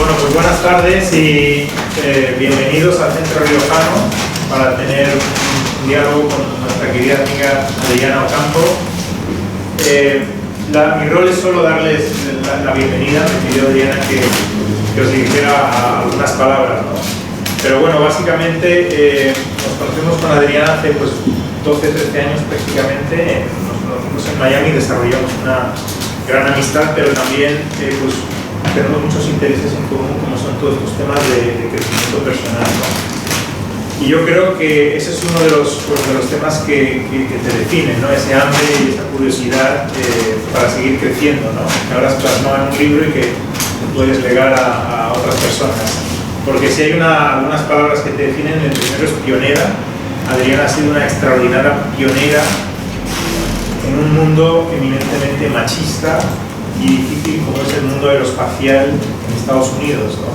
Bueno, pues buenas tardes y bienvenidos al Centro Riojano para tener un diálogo con nuestra querida amiga Adriana Ocampo. Mi rol es solo darles la bienvenida. Me pidió Adriana que os dijera algunas palabras, ¿no? Pero bueno, básicamente nos conocemos con Adriana hace 12-13 años prácticamente. Nos conocimos en Miami y desarrollamos una gran amistad, pero también tenemos muchos intereses en común, como son todos estos temas de crecimiento personal, ¿no? Y yo creo que ese es uno de los temas que te definen, ¿no? Ese hambre y esa curiosidad para seguir creciendo, ¿no? Que ahora has plasmado en un libro y que puedes legar a otras personas. Porque si hay algunas palabras que te definen, el primero es pionera. Adriana ha sido una extraordinaria pionera en un mundo eminentemente machista y difícil como es el mundo aeroespacial en Estados Unidos, ¿no?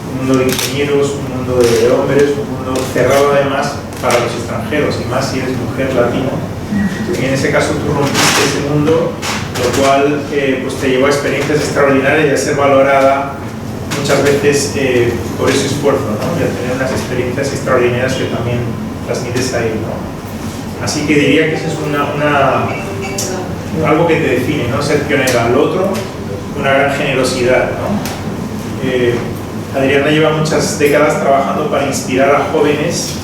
Un mundo de ingenieros, un mundo de hombres, un mundo cerrado además para los extranjeros, y más si eres mujer latina. Y en ese caso tú rompiste ese mundo, lo cual pues te llevó a experiencias extraordinarias y a ser valorada muchas veces por ese esfuerzo, ¿no? Y a tener unas experiencias extraordinarias que también transmites ahí, ¿no? Así que diría que eso es algo que te define, ¿no? Ser pionera. Al otro, una gran generosidad, ¿no? Adriana lleva muchas décadas trabajando para inspirar a jóvenes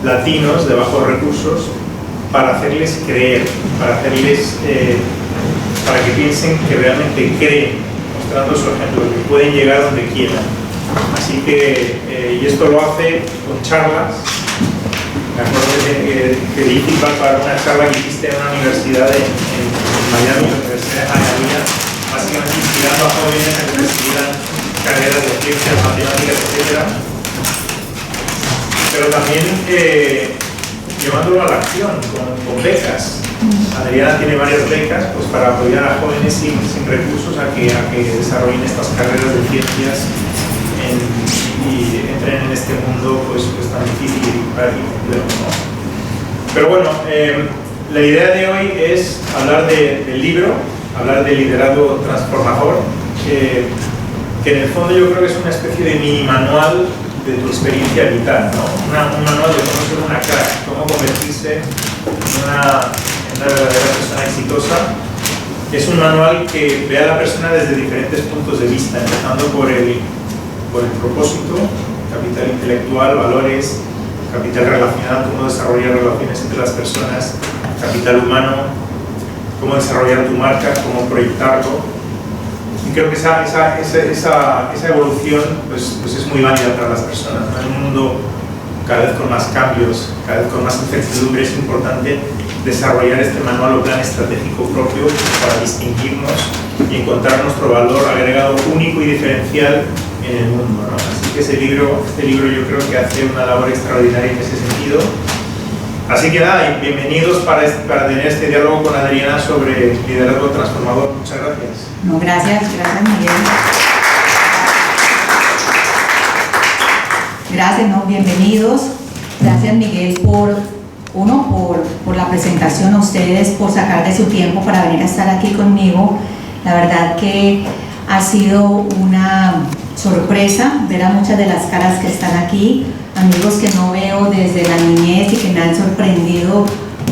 latinos de bajos recursos, para hacerles creer, para que piensen que realmente creen, mostrando su ejemplo, que pueden llegar donde quieran. Así que, y esto lo hace con charlas. Me acuerdo que di feedback para una charla que hiciste en una universidad en Miami, la Universidad de Hialeah, básicamente inspirando a jóvenes a que decidieran carreras de ciencias, matemáticas, etc. Pero también llevándolo a la acción, con becas. Adriana tiene varias becas pues, para apoyar a jóvenes sin recursos a que desarrollen estas carreras de ciencias y entren en este mundo pues tan difícil y complejo, ¿no? Pero bueno, la idea de hoy es hablar del libro, hablar del liderazgo transformador, que en el fondo yo creo que es una especie de mini manual de tu experiencia vital, ¿no? Un manual de cómo ser una crack, cómo convertirse en una verdadera persona exitosa. Es un manual que ve a la persona desde diferentes puntos de vista, empezando por el propósito, capital intelectual, valores, capital relacional, cómo desarrollar relaciones entre las personas, capital humano, cómo desarrollar tu marca, cómo proyectarlo. Y creo que esa evolución pues es muy válida para las personas, ¿no? En un mundo cada vez con más cambios, cada vez con más incertidumbre, es importante desarrollar este manual o plan estratégico propio para distinguirnos y encontrar nuestro valor agregado único y diferencial en el mundo, ¿no? Así que este libro yo creo que hace una labor extraordinaria en ese sentido. Así que nada, bienvenidos para tener este diálogo con Adriana sobre liderazgo transformador. Muchas gracias. No, gracias Miguel. Gracias, no, bienvenidos. Gracias Miguel por la presentación, a ustedes por sacar de su tiempo para venir a estar aquí conmigo. La verdad que ha sido una sorpresa ver a muchas de las caras que están aquí, amigos que no veo desde la niñez y que me han sorprendido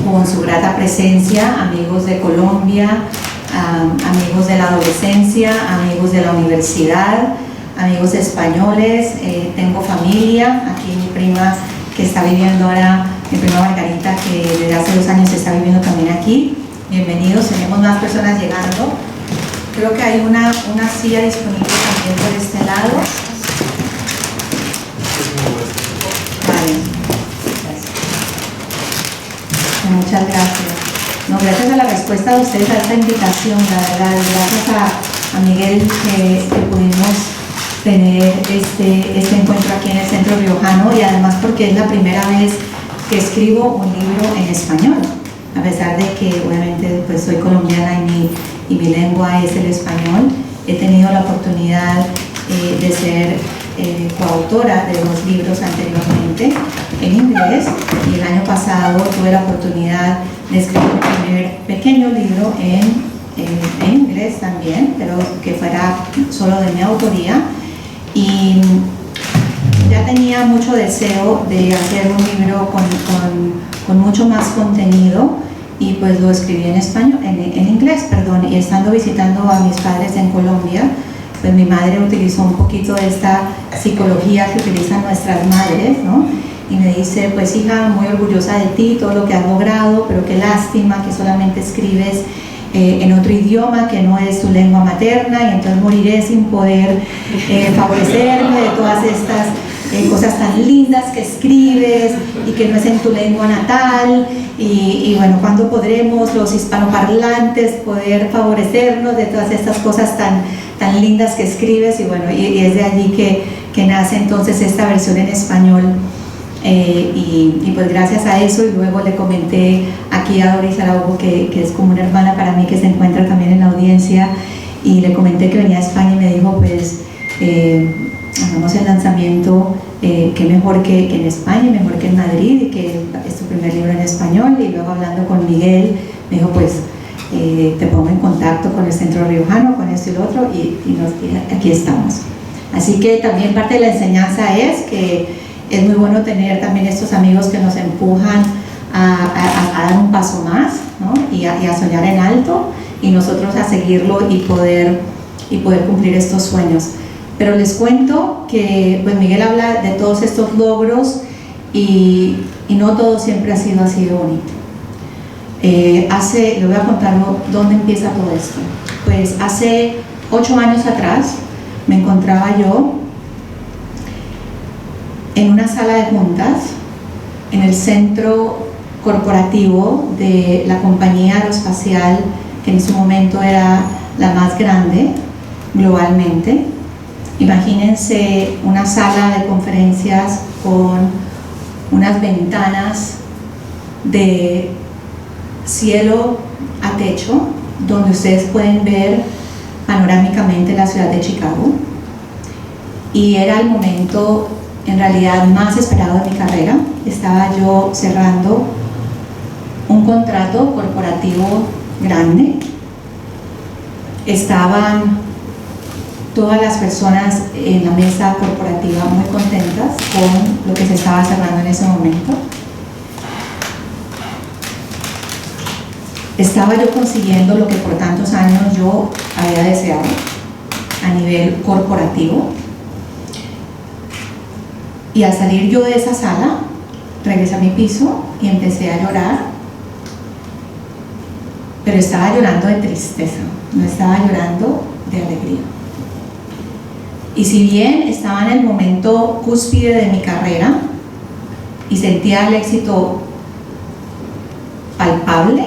con su grata presencia, amigos de Colombia, amigos de la adolescencia, amigos de la universidad, amigos españoles, tengo familia, aquí mi prima que está viviendo ahora, mi prima Margarita, que desde hace 2 años está viviendo también aquí. Bienvenidos, tenemos más personas llegando. Creo que hay una silla disponible también por este lado. Vale, gracias. Muchas gracias. No, gracias a la respuesta de ustedes a esta invitación, la verdad, gracias a Miguel que pudimos tener este encuentro aquí en el Centro Riojano, y además porque es la primera vez que escribo un libro en español, a pesar de que obviamente pues soy colombiana y mi lengua es el español. He tenido la oportunidad de ser coautora de 2 libros anteriormente en inglés, y el año pasado tuve la oportunidad de escribir mi primer pequeño libro en inglés también, pero que fuera solo de mi autoría. Y ya tenía mucho deseo de hacer un libro con mucho más contenido, y pues lo escribí en español, en inglés, perdón, y estando visitando a mis padres en Colombia, pues mi madre utilizó un poquito de esta psicología que utilizan nuestras madres, ¿no? Y me dice, pues hija, muy orgullosa de ti, todo lo que has logrado, pero qué lástima que solamente escribes en otro idioma que no es tu lengua materna, y entonces moriré sin poder favorecerme de todas estas cosas tan lindas que escribes y que no es en tu lengua natal, y bueno, ¿cuándo podremos los hispanoparlantes poder favorecernos de todas estas cosas tan lindas que escribes? Y bueno, y es de allí que nace entonces esta versión en español. Y pues gracias a eso, y luego le comenté aquí a Doris Araujo, que es como una hermana para mí, que se encuentra también en la audiencia, y le comenté que venía a España, y me dijo, pues hagamos el lanzamiento, que mejor que en España, mejor que en Madrid, y que es tu primer libro en español. Y luego hablando con Miguel, me dijo, pues te pongo en contacto con el Centro Riojano, con esto y lo otro, y aquí estamos. Así que también parte de la enseñanza es que es muy bueno tener también estos amigos que nos empujan a dar un paso más, ¿no? y a soñar en alto, y nosotros a seguirlo y poder cumplir estos sueños. Pero les cuento que pues Miguel habla de todos estos logros, y no todo siempre ha sido así de bonito. Le voy a contar dónde empieza todo esto. Pues hace 8 años atrás me encontraba yo en una sala de juntas en el centro corporativo de la compañía aeroespacial, que en su momento era la más grande globalmente. Imagínense una sala de conferencias con unas ventanas de cielo a techo, donde ustedes pueden ver panorámicamente la ciudad de Chicago, y era el momento en realidad más esperado de mi carrera. Estaba yo cerrando un contrato corporativo grande, estaban todas las personas en la mesa corporativa muy contentas con lo que se estaba cerrando en ese momento. Estaba yo consiguiendo lo que por tantos años yo había deseado a nivel corporativo. Y al salir yo de esa sala, regresé a mi piso y empecé a llorar, pero estaba llorando de tristeza, no estaba llorando de alegría. Y si bien estaba en el momento cúspide de mi carrera y sentía el éxito palpable,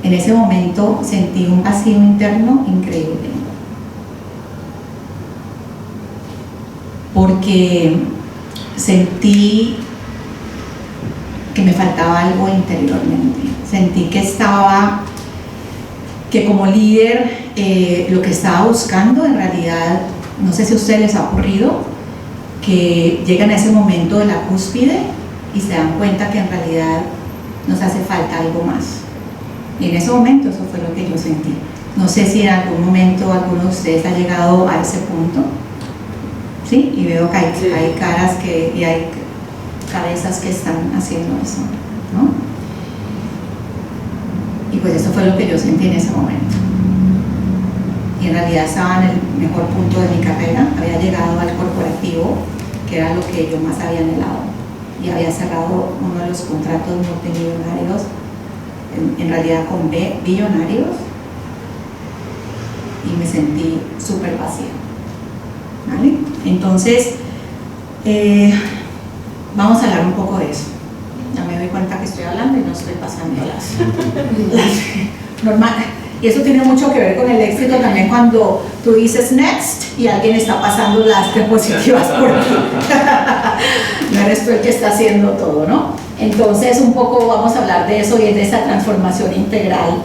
en ese momento sentí un vacío interno increíble. Porque sentí que me faltaba algo interiormente. Sentí que como líder lo que estaba buscando en realidad, no sé si a ustedes les ha ocurrido, que llegan a ese momento de la cúspide y se dan cuenta que en realidad nos hace falta algo más. Y en ese momento eso fue lo que yo sentí. No sé si en algún momento alguno de ustedes ha llegado a ese punto. ¿Sí? Y veo que hay caras y hay cabezas que están haciendo eso, ¿no? Y pues eso fue lo que yo sentí en ese momento. Y en realidad estaba en el mejor punto de mi carrera, había llegado al corporativo, que era lo que yo más había anhelado, y había cerrado uno de los contratos multimillonarios, en realidad con billonarios, y me sentí súper vacía. ¿Vale? Entonces, vamos a hablar un poco de eso. Ya me doy cuenta que estoy hablando y no estoy pasando las normal. Y eso tiene mucho que ver con el éxito también, cuando tú dices next y alguien está pasando las diapositivas por ti. No eres tú el que está haciendo todo, ¿no? Entonces, un poco vamos a hablar de eso, y de esa transformación integral,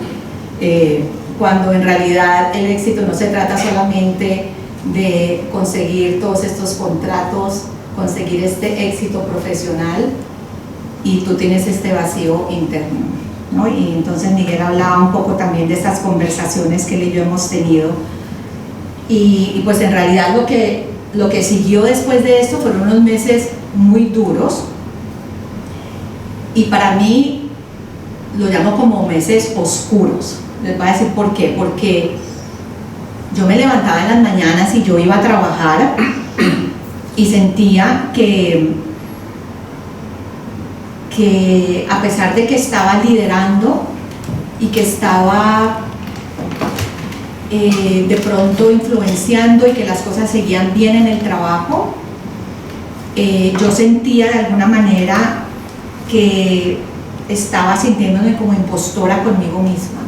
cuando en realidad el éxito no se trata solamente de conseguir todos estos contratos, conseguir este éxito profesional, y tú tienes este vacío interno, ¿no? Y entonces Miguel hablaba un poco también de estas conversaciones que él y yo hemos tenido, y pues en realidad lo que lo que siguió después de esto fueron unos meses muy duros, y para mí lo llamo como meses oscuros. Les voy a decir por qué. Porque yo me levantaba en las mañanas y yo iba a trabajar y sentía que a pesar de que estaba liderando y que estaba de pronto influenciando y que las cosas seguían bien en el trabajo, yo sentía de alguna manera que estaba sintiéndome como impostora conmigo misma,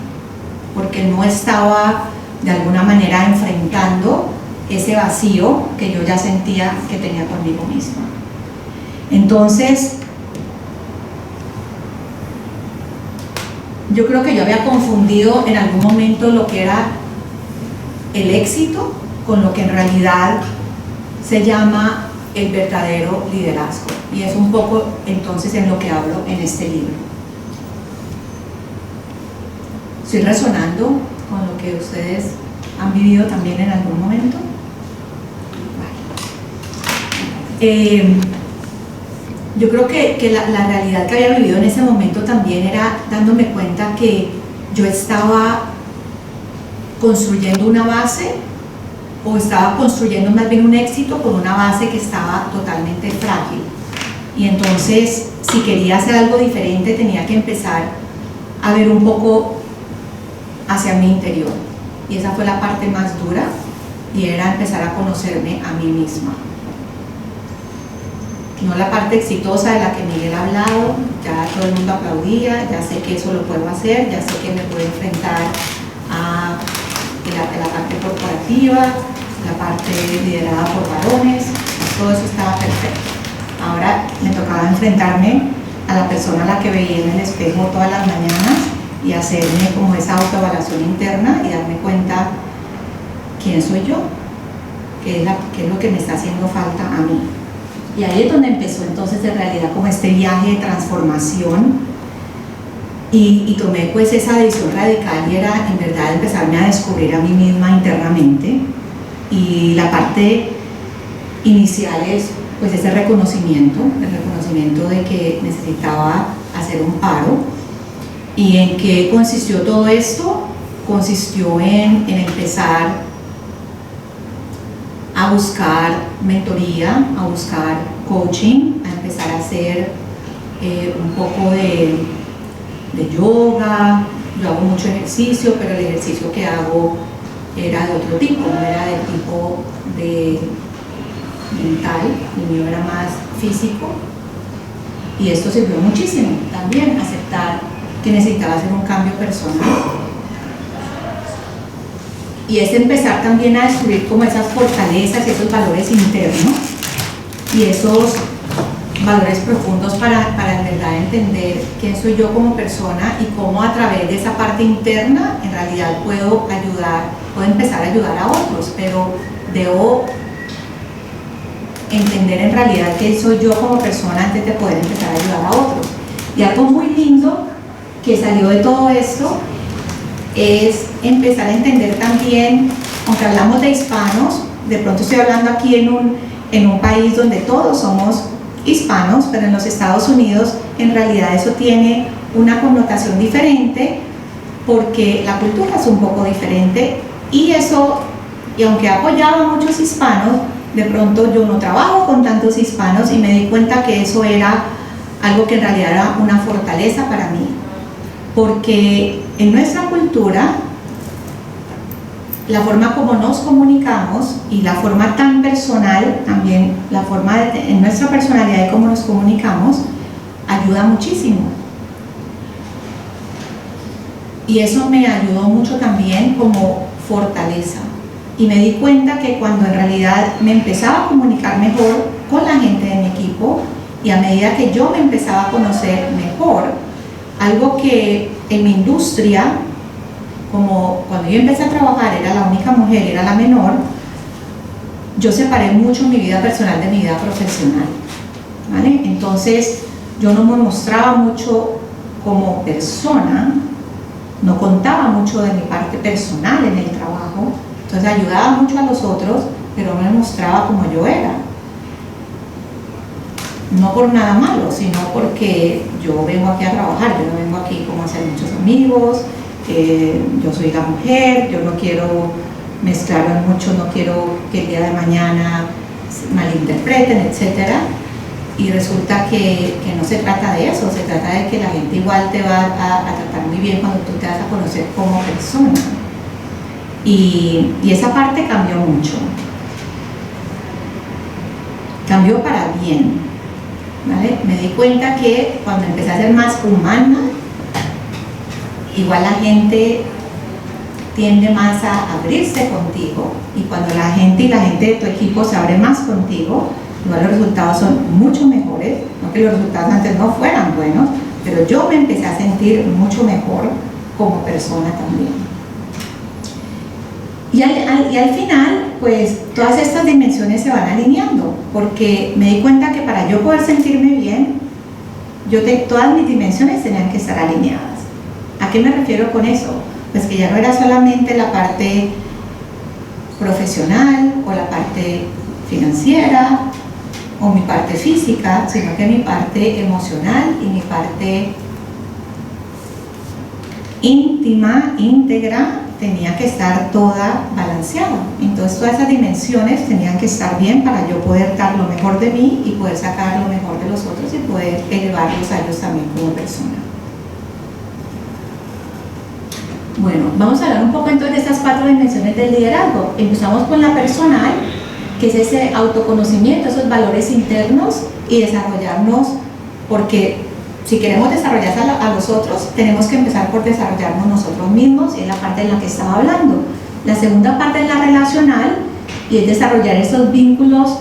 porque no estaba de alguna manera enfrentando ese vacío que yo ya sentía que tenía conmigo misma. Entonces, yo creo que yo había confundido en algún momento lo que era el éxito con lo que en realidad se llama el verdadero liderazgo, y es un poco entonces en lo que hablo en este libro. ¿Estoy resonando con lo que ustedes han vivido también en algún momento? Vale. Yo creo que la realidad que había vivido en ese momento también era dándome cuenta que yo estaba construyendo una base, o estaba construyendo más bien un éxito con una base que estaba totalmente frágil. Y entonces, si quería hacer algo diferente, tenía que empezar a ver un poco hacia mi interior. Y esa fue la parte más dura, y era empezar a conocerme a mí misma. No la parte exitosa de la que Miguel ha hablado, ya todo el mundo aplaudía, ya sé que eso lo puedo hacer, ya sé que me puedo enfrentar a la parte corporativa, la parte liderada por varones, todo eso estaba perfecto. Ahora me tocaba enfrentarme a la persona a la que veía en el espejo todas las mañanas y hacerme como esa autoevaluación interna y darme cuenta quién soy yo, qué es lo que me está haciendo falta a mí. Y ahí es donde empezó entonces en realidad como este viaje de transformación, y tomé pues esa decisión radical, y era en verdad empezarme a descubrir a mí misma internamente. Y la parte inicial es pues ese reconocimiento, el reconocimiento de que necesitaba hacer un paro. ¿Y en qué consistió todo esto? Consistió en empezar a buscar mentoría, a buscar coaching, a empezar a hacer un poco de yoga. Yo hago mucho ejercicio, pero el ejercicio que hago era de otro tipo, no era del tipo de mental, el mío era más físico, y esto sirvió muchísimo también, aceptar que necesitaba hacer un cambio personal. Y es empezar también a descubrir como esas fortalezas, esos valores internos y esos valores profundos para en verdad entender quién soy yo como persona, y cómo a través de esa parte interna en realidad puedo empezar a ayudar a otros, pero debo entender en realidad quién soy yo como persona antes de poder empezar a ayudar a otros. Y algo muy lindo que salió de todo esto es empezar a entender también, aunque hablamos de hispanos, de pronto estoy hablando aquí en un país donde todos somos hispanos, pero en los Estados Unidos en realidad eso tiene una connotación diferente, porque la cultura es un poco diferente, y aunque he apoyado a muchos hispanos, de pronto yo no trabajo con tantos hispanos, y me di cuenta que eso era algo que en realidad era una fortaleza para mí, porque en nuestra cultura la forma como nos comunicamos y la forma tan personal, también la forma en nuestra personalidad de cómo nos comunicamos, ayuda muchísimo. Y eso me ayudó mucho también como fortaleza. Y me di cuenta que cuando en realidad me empezaba a comunicar mejor con la gente de mi equipo, y a medida que yo me empezaba a conocer mejor, algo que en mi industria, como cuando yo empecé a trabajar era la única mujer, era la menor, yo separé mucho mi vida personal de mi vida profesional, ¿vale? Entonces yo no me mostraba mucho como persona, no contaba mucho de mi parte personal en el trabajo, entonces ayudaba mucho a los otros, pero no me mostraba como yo era. No por nada malo, sino porque yo vengo aquí a trabajar, yo no vengo aquí como a hacer muchos amigos, yo soy la mujer, yo no quiero mezclarme mucho, no quiero que el día de mañana malinterpreten, etc. Y resulta que no se trata de eso, se trata de que la gente igual te va a tratar muy bien cuando tú te vas a conocer como persona. Y esa parte cambió mucho. Cambió para bien, ¿vale? Me di cuenta que cuando empecé a ser más humana, igual la gente tiende más a abrirse contigo, y cuando la gente de tu equipo se abre más contigo, igual los resultados son mucho mejores. No que los resultados antes no fueran buenos, pero yo me empecé a sentir mucho mejor como persona también. Y al final, pues todas estas dimensiones se van alineando, porque me di cuenta que para yo poder sentirme bien, todas mis dimensiones tenían que estar alineadas. ¿A qué me refiero con eso? Pues que ya no era solamente la parte profesional o la parte financiera o mi parte física, sino que mi parte emocional y mi parte íntima, íntegra, tenía que estar toda balanceada. Entonces todas esas dimensiones tenían que estar bien para yo poder dar lo mejor de mí y poder sacar lo mejor de los otros y poder elevarlos a ellos también como persona. Bueno, vamos a hablar un poco entonces de estas 4 dimensiones del liderazgo. Empezamos con la personal, que es ese autoconocimiento, esos valores internos, y desarrollarnos, porque si queremos desarrollar a los otros, tenemos que empezar por desarrollarnos nosotros mismos, y es la parte en la que estaba hablando. La segunda parte es la relacional, y es desarrollar esos vínculos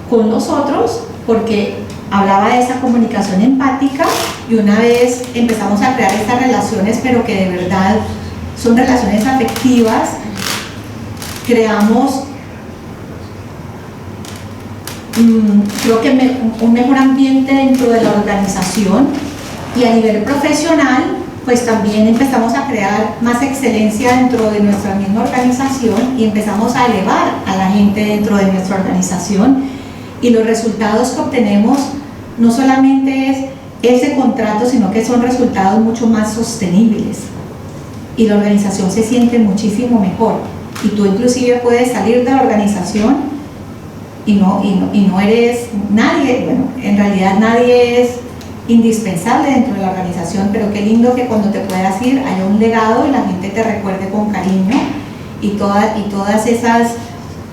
con los otros, porque hablaba de esa comunicación empática, y una vez empezamos a crear estas relaciones, pero que de verdad son relaciones afectivas, creamos creo que un mejor ambiente dentro de la organización, y a nivel profesional pues también empezamos a crear más excelencia dentro de nuestra misma organización, y empezamos a elevar a la gente dentro de nuestra organización, y los resultados que obtenemos no solamente es ese contrato, sino que son resultados mucho más sostenibles, y la organización se siente muchísimo mejor, y tú inclusive puedes salir de la organización y no eres nadie. Bueno, en realidad nadie es indispensable dentro de la organización, pero qué lindo que cuando te puedas ir haya un legado y la gente te recuerde con cariño, y todas esas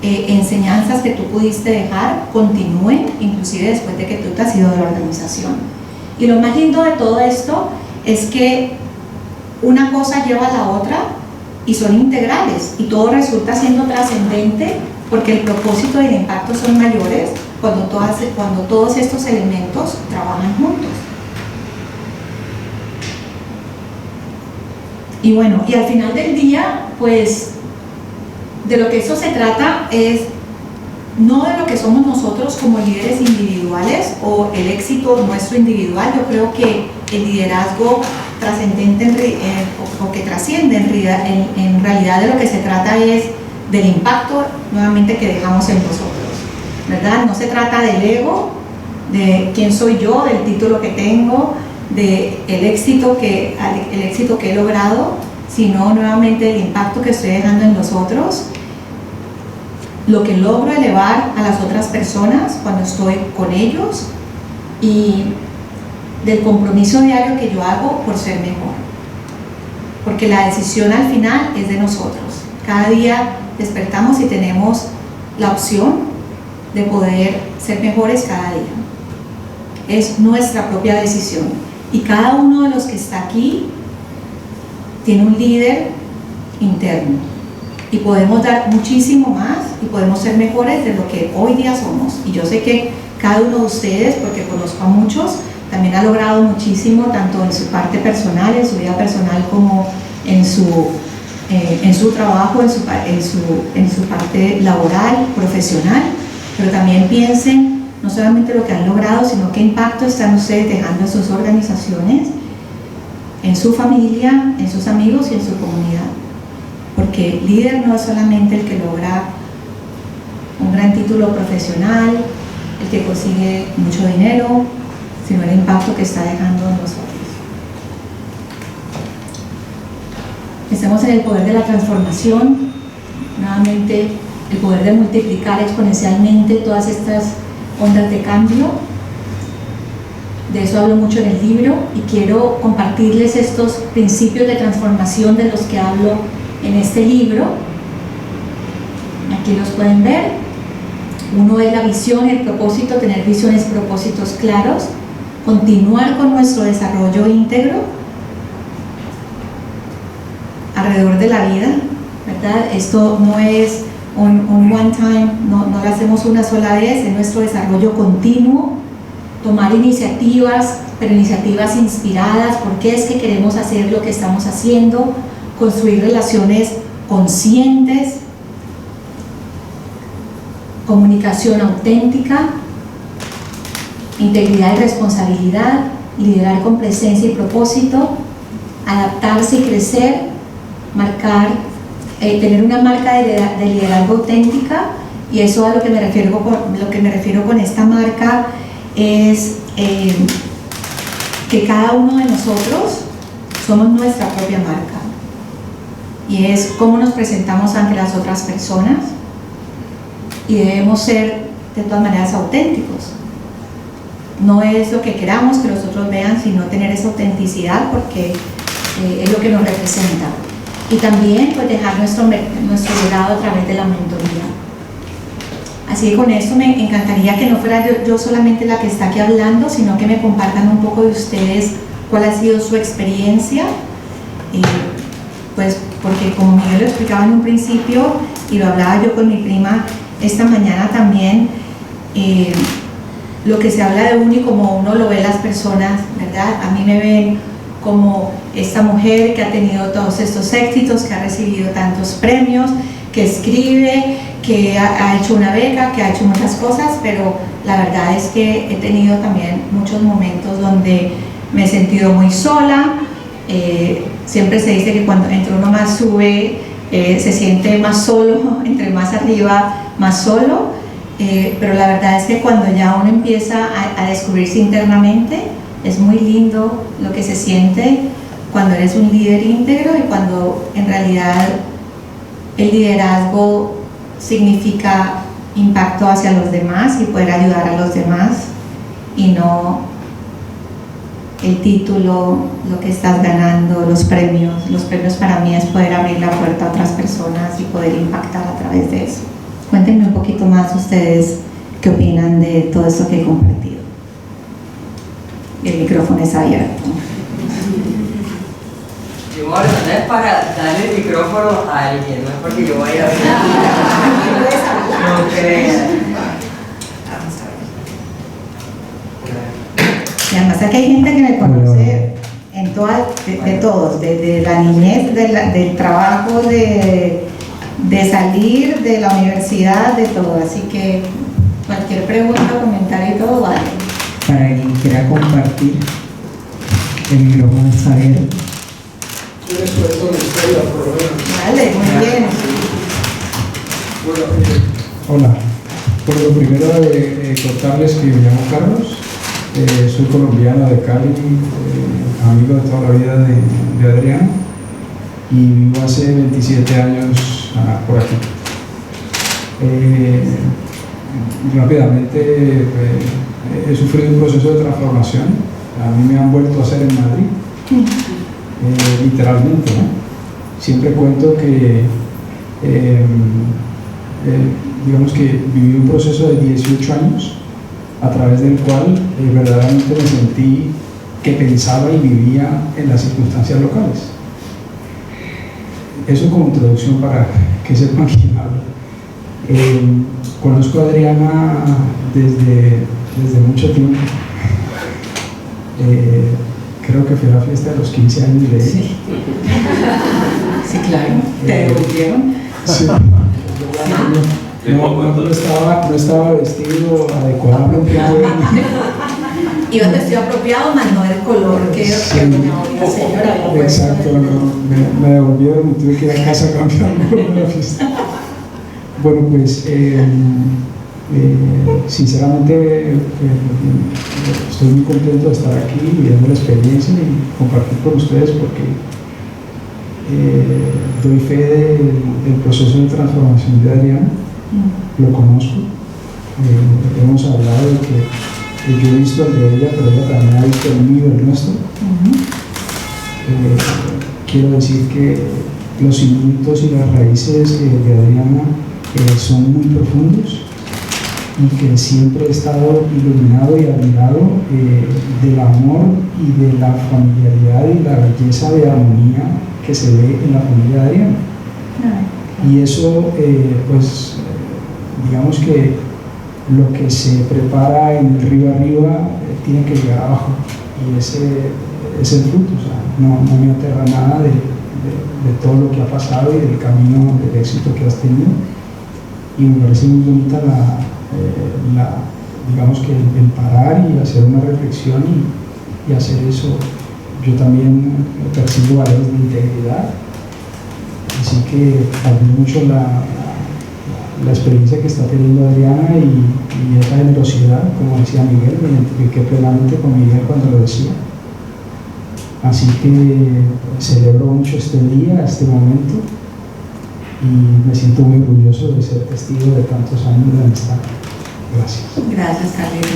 enseñanzas que tú pudiste dejar continúen, inclusive después de que tú te has ido de la organización. Y lo más lindo de todo esto es que una cosa lleva a la otra y son integrales, y todo resulta siendo trascendente, porque el propósito y el impacto son mayores cuando todos estos elementos trabajan juntos. Y bueno, y al final del día, pues de lo que esto se trata es no de lo que somos nosotros como líderes individuales o el éxito nuestro individual. Yo creo que el liderazgo trascendente o que trasciende en realidad de lo que se trata es del impacto nuevamente que dejamos en nosotros, ¿verdad? No se trata del ego, de quién soy yo, del título que tengo, del éxito que he logrado, sino nuevamente del impacto que estoy dejando en los otros, lo que logro elevar a las otras personas cuando estoy con ellos, y del compromiso diario que yo hago por ser mejor, porque la decisión al final es de nosotros. Cada día despertamos y tenemos la opción de poder ser mejores cada día. Es nuestra propia decisión, y cada uno de los que está aquí tiene un líder interno, y podemos dar muchísimo más y podemos ser mejores de lo que hoy día somos. Y yo sé que cada uno de ustedes, porque conozco a muchos, también ha logrado muchísimo, tanto en su parte personal, en su vida personal, como en su trabajo, en su parte laboral, profesional. Pero también piensen no solamente lo que han logrado, sino qué impacto están ustedes dejando en sus organizaciones, en su familia, en sus amigos y en su comunidad. Porque líder no es solamente el que logra un gran título profesional, el que consigue mucho dinero, sino el impacto que está dejando en nosotros. Pensemos en el poder de la transformación, nuevamente el poder de multiplicar exponencialmente todas estas ondas de cambio. De eso hablo mucho en el libro y quiero compartirles estos principios de transformación de los que hablo en este libro. Aquí los pueden ver. Uno es la visión, el propósito, tener visiones, propósitos claros, continuar con nuestro desarrollo íntegro alrededor de la vida, ¿verdad? Esto no es un one time, no lo hacemos una sola vez, es nuestro desarrollo continuo, tomar iniciativas, pero iniciativas inspiradas, porque es que queremos hacer lo que estamos haciendo, construir relaciones conscientes, comunicación auténtica, integridad y responsabilidad, liderar con presencia y propósito, adaptarse y crecer, tener una marca de liderazgo auténtica, y eso a lo que me refiero con esta marca es que cada uno de nosotros somos nuestra propia marca, y es cómo nos presentamos ante las otras personas, y debemos ser de todas maneras auténticos. No es lo que queramos que los otros vean, sino tener esa autenticidad, porque es lo que nos representa. Y también pues dejar nuestro legado a través de la mentoría. Así que con esto me encantaría que no fuera yo solamente la que está aquí hablando, sino que me compartan un poco de ustedes cuál ha sido su experiencia, pues porque como Miguel lo explicaba en un principio y lo hablaba yo con mi prima esta mañana también, lo que se habla de uno y como uno lo ve las personas, ¿verdad? A mí me ven como esta mujer que ha tenido todos estos éxitos, que ha recibido tantos premios, que escribe, que ha hecho una beca, que ha hecho muchas cosas, pero la verdad es que he tenido también muchos momentos donde me he sentido muy sola. Siempre se dice que cuando entre uno más sube, se siente más solo, entre más arriba, más solo, pero la verdad es que cuando ya uno empieza a descubrirse internamente, es muy lindo lo que se siente cuando eres un líder íntegro, y cuando en realidad el liderazgo significa impacto hacia los demás y poder ayudar a los demás, y no el título, lo que estás ganando, los premios. Los premios para mí es poder abrir la puerta a otras personas y poder impactar a través de eso. Cuéntenme un poquito más ustedes qué opinan de todo esto que he compartido. El micrófono está abierto. No es para darle el micrófono a alguien, no es porque yo vaya a hablar. No crean. Y además aquí hay gente que me conoce en de todos, desde la niñez, del trabajo, de salir de la universidad, de todo. Así que cualquier pregunta, comentario y todo vale. Para quien quiera compartir, el micrófono está abierto. Yo les cuento la historia, por lo menos. Vale, muy bien. Hola. Bueno, lo primero contarles que me llamo Carlos, soy colombiano de Cali, amigo de toda la vida de Adrián, y vivo hace 27 años por aquí. Rápidamente he sufrido un proceso de transformación. A mí me han vuelto a hacer en Madrid. Literalmente, ¿no? Siempre cuento que digamos que viví un proceso de 18 años a través del cual verdaderamente me sentí que pensaba y vivía en las circunstancias locales. Eso como introducción para que sepan quién habla. Conozco a Adriana desde mucho tiempo. Creo que fue la fiesta de los 15 años de ella. Sí, sí, claro. ¿Te devolvieron? Sí. No estaba vestido adecuadamente. Iba vestido apropiado, más no del color que la señora. Exacto, me devolvieron y tuve que ir a casa a cambiarme de la fiesta. Bueno, pues sinceramente estoy muy contento de estar aquí viviendo la experiencia y compartir con ustedes porque doy fe del proceso de transformación de Adriana, lo conozco, hemos hablado de que yo he visto el de ella, pero ella también ha visto el mío y el nuestro. Quiero decir que los cimientos y las raíces de Adriana son muy profundos y que siempre he estado iluminado y admirado del amor y de la familiaridad y la belleza de armonía que se ve en la familia de Adriana. Y eso, pues, digamos que lo que se prepara en el río arriba tiene que llegar abajo y ese es el fruto. O sea, no me aterra nada de todo lo que ha pasado y del camino del éxito que has tenido. Y me parece muy bonita digamos que el parar y hacer una reflexión y hacer eso. Yo también percibo valores de integridad, así que admiro mucho la experiencia que está teniendo Adriana y esa generosidad, como decía Miguel, me identifiqué plenamente con Miguel cuando lo decía. Así que celebro mucho este día, este momento, y me siento muy orgulloso de ser testigo de tantos años de amistad. Gracias. Gracias, Carlito.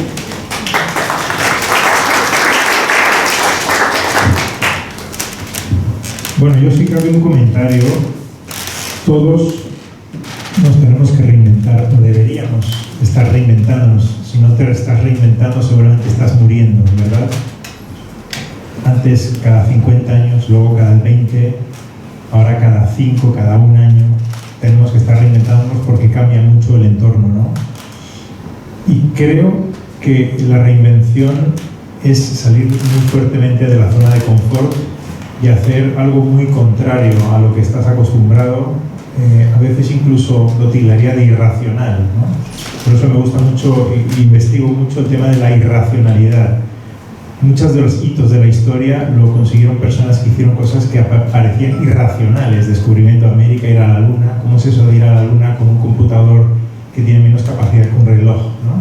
Bueno, yo sí creo que un comentario. Todos nos tenemos que reinventar, o deberíamos estar reinventándonos. Si no te estás reinventando, seguramente estás muriendo, ¿verdad? Antes cada 50 años, luego cada 20, ahora cada 5, cada 1 año. Tenemos que estar reinventándonos porque cambia mucho el entorno, ¿no? Y creo que la reinvención es salir muy fuertemente de la zona de confort y hacer algo muy contrario a lo que estás acostumbrado, a veces incluso lo tildaría de irracional, ¿no? Por eso me gusta mucho, investigo mucho el tema de la irracionalidad. Muchos de los hitos de la historia lo consiguieron personas que hicieron cosas que parecían irracionales. Descubrimiento de América, ir a la Luna. ¿Cómo es eso de ir a la Luna con un computador que tiene menos capacidad que un reloj, ¿no?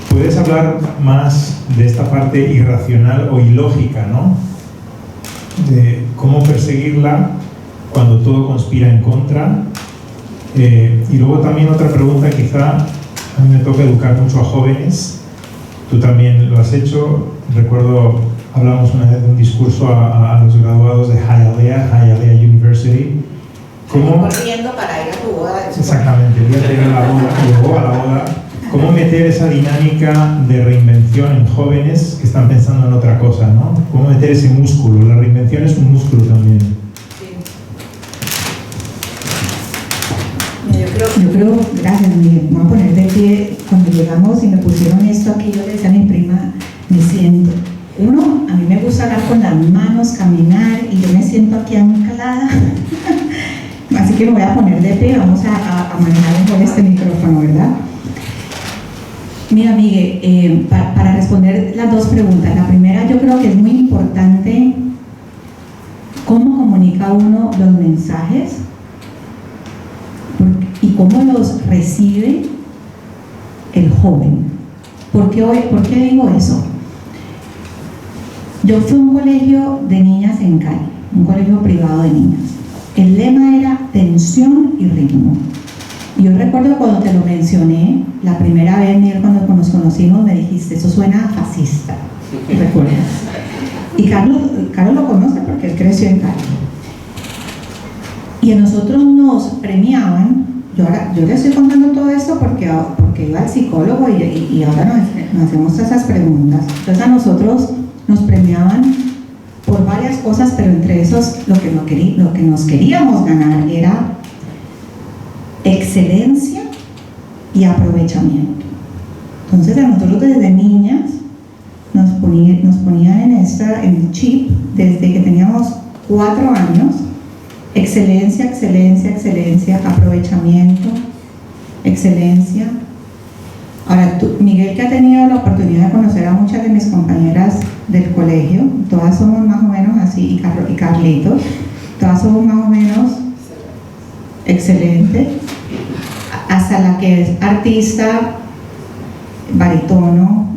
¿Puedes hablar más de esta parte irracional o ilógica, ¿no? De cómo perseguirla cuando todo conspira en contra? Y luego también otra pregunta, quizá a mí me toca educar mucho a jóvenes. Tú también lo has hecho. Recuerdo, hablamos una vez de un discurso a los graduados de Hialeah University. ¿Cómo? Corriendo para ir a tu boda. Exactamente, el día de la boda, llegó a la boda. ¿Cómo meter esa dinámica de reinvención en jóvenes que están pensando en otra cosa, ¿no? ¿Cómo meter ese músculo? La reinvención es un músculo también. Yo creo, gracias Miguel, me voy a poner de pie. Cuando llegamos y me pusieron esto aquí, yo le decía a mi prima, me siento. Uno, a mí me gusta hablar con las manos, caminar, y yo me siento aquí ancalada. Así que me voy a poner de pie, vamos a manejar mejor este micrófono, ¿verdad? Mira, Miguel, para responder las dos preguntas. La primera, yo creo que es muy importante cómo comunica uno los mensajes y cómo los recibe el joven. ¿Por qué digo eso? Yo fui a un colegio de niñas en Cali, un colegio privado de niñas. El lema era tensión y ritmo. Y yo recuerdo cuando te lo mencioné, la primera vez, Miguel, cuando nos conocimos, me dijiste, eso suena fascista, ¿recuerdas? Y Carlos lo conoce porque él creció en Cali. Y a nosotros nos premiaban. Yo le estoy contando todo esto porque iba al psicólogo y ahora nos hacemos esas preguntas. Entonces a nosotros nos premiaban por varias cosas, pero entre esos lo que nos queríamos ganar era excelencia y aprovechamiento. Entonces a nosotros desde niñas nos ponían en el chip desde que teníamos 4 años. Excelencia, excelencia, excelencia, aprovechamiento, excelencia. Ahora, Miguel, que ha tenido la oportunidad de conocer a muchas de mis compañeras del colegio, todas somos más o menos así, y Carlitos, todas somos más o menos excelente, hasta la que es artista, barítono,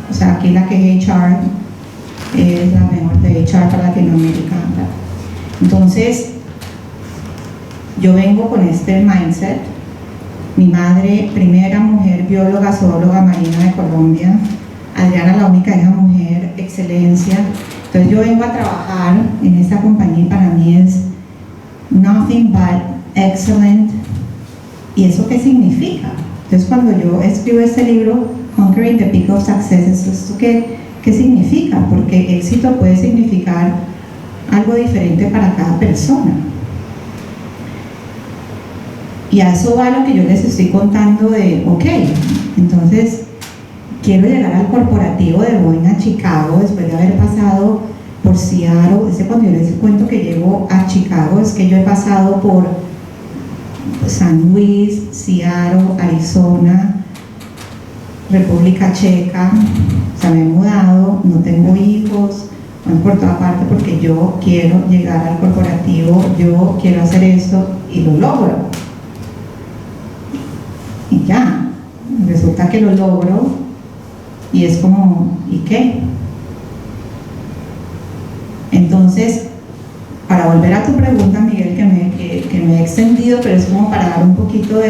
o sea, aquí la que es HR, es la mejor de HR para Latinoamérica. Entonces, yo vengo con este mindset. Mi madre, primera mujer bióloga, zoóloga marina de Colombia. Adriana, la única hija mujer, excelencia. Entonces yo vengo a trabajar en esta compañía y para mí es nothing but excellent. ¿Y eso qué significa? Entonces cuando yo escribo este libro, Conquering the Peak of Success, ¿esto qué significa? Porque éxito puede significar algo diferente para cada persona. Y a eso va lo que yo les estoy contando de, ok, entonces quiero llegar al corporativo de Boeing a Chicago después de haber pasado por Seattle. Cuando yo les cuento que llego a Chicago, es que yo he pasado por San Luis, Seattle, Arizona, República Checa, o sea, me he mudado, no tengo hijos, voy por toda parte porque yo quiero llegar al corporativo, yo quiero hacer esto y lo logro. Y ya, resulta que lo logro y es como, ¿y qué? Entonces, para volver a tu pregunta, Miguel, que me he extendido, pero es como para dar un poquito,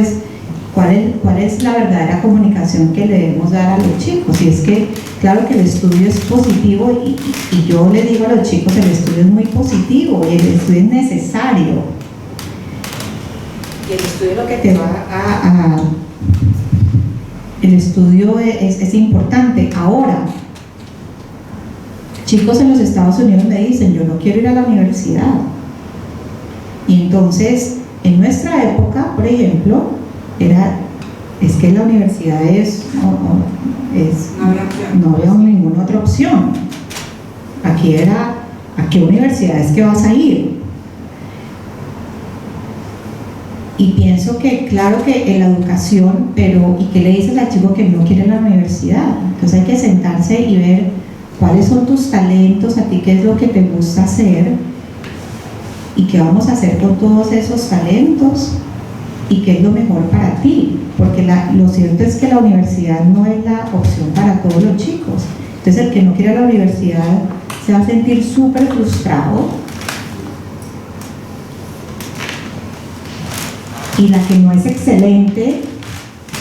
¿cuál es la verdadera comunicación que le debemos dar a los chicos? Y es que, claro que el estudio es positivo y yo le digo a los chicos, el estudio es muy positivo y el estudio es necesario. Y el estudio es lo que te va el estudio es importante. Ahora, chicos en los Estados Unidos me dicen, yo no quiero ir a la universidad. Y entonces, en nuestra época, por ejemplo, es que la universidad no había ninguna otra opción. Aquí era, ¿a qué universidad es que vas a ir? Y pienso que, claro que en la educación, ¿y qué le dices al chico que no quiere ir a la universidad? Entonces hay que sentarse y ver cuáles son tus talentos, a ti qué es lo que te gusta hacer y qué vamos a hacer con todos esos talentos y qué es lo mejor para ti, porque lo cierto es que la universidad no es la opción para todos los chicos. Entonces el que no quiere ir a la universidad se va a sentir súper frustrado, y la que no es excelente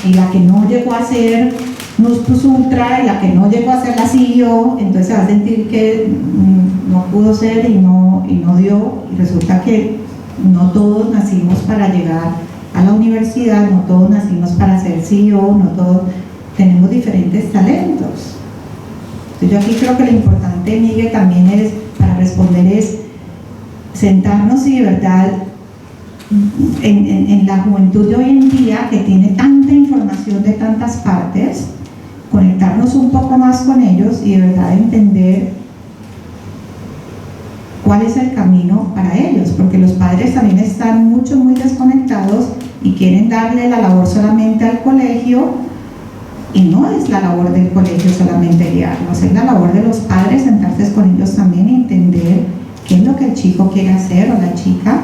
y la que no llegó a ser Nus Plus Ultra y la que no llegó a ser la CEO, entonces se va a sentir que no pudo ser y no dio, y resulta que no todos nacimos para llegar a la universidad, no todos nacimos para ser CEO, no todos tenemos diferentes talentos. Entonces yo aquí creo que lo importante, Miguel, también es, para responder, es sentarnos y de verdad en la juventud de hoy en día, que tiene tanta información de tantas partes, conectarnos un poco más con ellos y de verdad entender cuál es el camino para ellos, porque los padres también están muy desconectados y quieren darle la labor solamente al colegio, y no es la labor del colegio solamente guiarlos, es la labor de los padres sentarse con ellos también y entender qué es lo que el chico quiere hacer o la chica,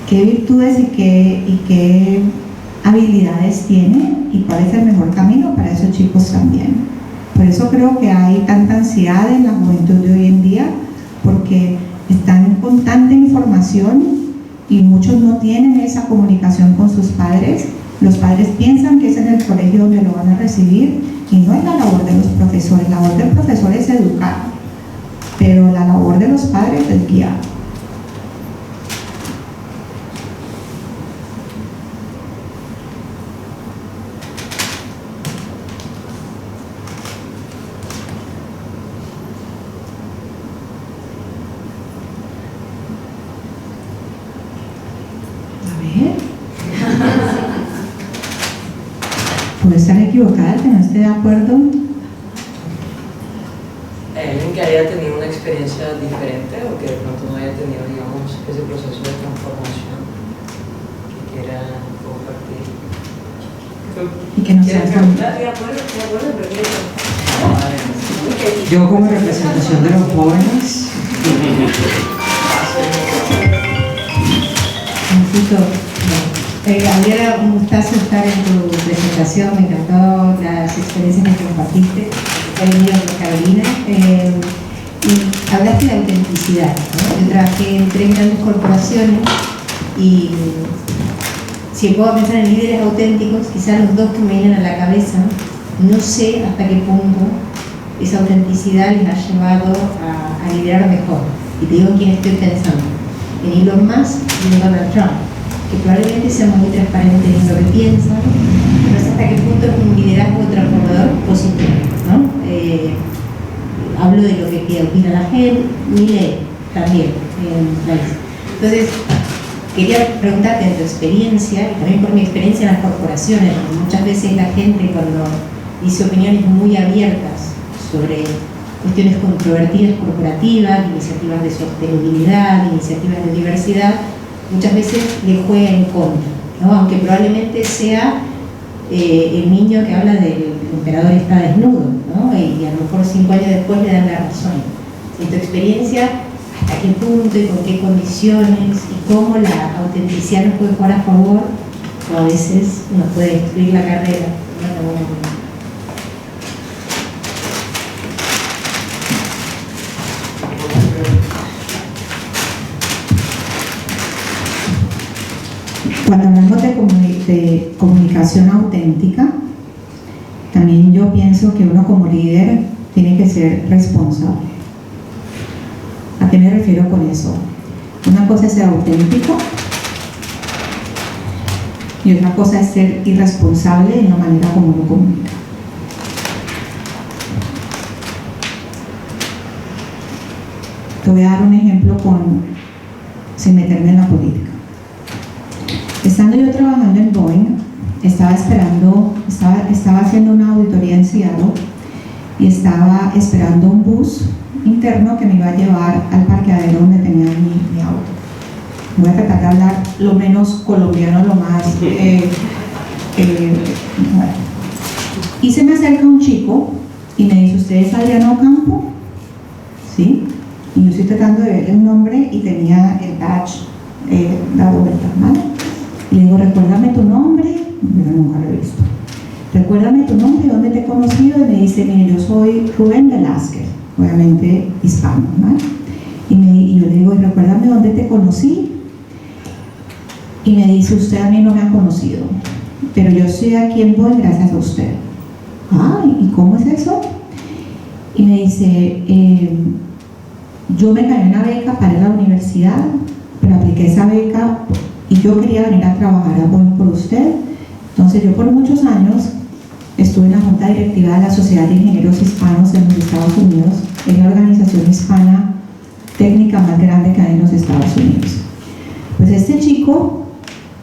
qué virtudes y qué habilidades tiene y cuál es el mejor camino para esos chicos también. Por eso creo que hay tanta ansiedad en la juventud de hoy en día, porque están con tanta información y muchos no tienen esa comunicación con sus padres. Los padres piensan que es en el colegio donde lo van a recibir y no es la labor de los profesores. La labor del profesor es educar, pero la labor de los padres es guiar. ¿Puedo estar equivocada, que no esté de acuerdo? ¿Alguien que haya tenido una experiencia diferente o que de pronto no haya tenido, digamos, ese proceso de transformación que quiera compartir? Y que no sea Yo, como representación de los jóvenes, Gabriela, un gustazo estar en tu presentación, me encantó las experiencias que compartiste. He venido por Carolina y hablaste de autenticidad, ¿no? Yo trabajé en 3 grandes corporaciones y si puedo pensar en líderes auténticos, quizás los 2 que me vienen a la cabeza, no sé hasta qué punto esa autenticidad les ha llevado a liderar mejor. Y te digo en quién estoy pensando, en Elon Musk y en Donald Trump, que probablemente sean muy transparentes en lo que piensan, pero no sé hasta qué punto es un liderazgo transformador positivo, ¿no? Hablo de lo que opina la gente, Milei también. Entonces, quería preguntarte en tu experiencia, y también por mi experiencia en las corporaciones, porque muchas veces la gente cuando dice opiniones muy abiertas sobre cuestiones controvertidas corporativas, iniciativas de sostenibilidad, iniciativas de diversidad, muchas veces le juega en contra, ¿no? Aunque probablemente sea el niño que habla del emperador está desnudo, ¿no? Y a lo mejor 5 años después le dan la razón. En tu experiencia, ¿hasta qué punto y con qué condiciones y cómo la autenticidad nos puede jugar a favor o a veces nos puede destruir la carrera? Cuando hablamos de comunicación auténtica, también yo pienso que uno como líder tiene que ser responsable. ¿A qué me refiero con eso? Una cosa es ser auténtico y otra cosa es ser irresponsable en la manera como uno comunica. Te voy a dar un ejemplo sin meterme en la política. Estando yo trabajando en Boeing, estaba haciendo una auditoría en Seattle y estaba esperando un bus interno que me iba a llevar al parqueadero donde tenía mi auto. Voy a tratar de hablar lo menos colombiano, lo más... bueno. Y se me acerca un chico y me dice, ¿usted es Adriano Ocampo? ¿Sí? Y yo estoy tratando de ver el nombre y tenía el badge dado vuelta, ¿vale? Y le digo, recuérdame tu nombre, yo nunca lo he visto. Recuérdame tu nombre, ¿dónde te he conocido? Y me dice, mire, yo soy Rubén Velázquez, obviamente hispano, ¿vale? Y yo le digo, recuérdame dónde te conocí. Y me dice, usted a mí no me ha conocido, pero yo estoy aquí en Boeing gracias a usted. ¿Y cómo es eso? Y me dice, yo me gané una beca para ir a la universidad, pero apliqué esa beca y yo quería venir a trabajar a Boeing por usted. Entonces yo por muchos años estuve en la junta directiva de la Sociedad de Ingenieros Hispanos en los Estados Unidos, es la organización hispana técnica más grande que hay en los Estados Unidos. Pues este chico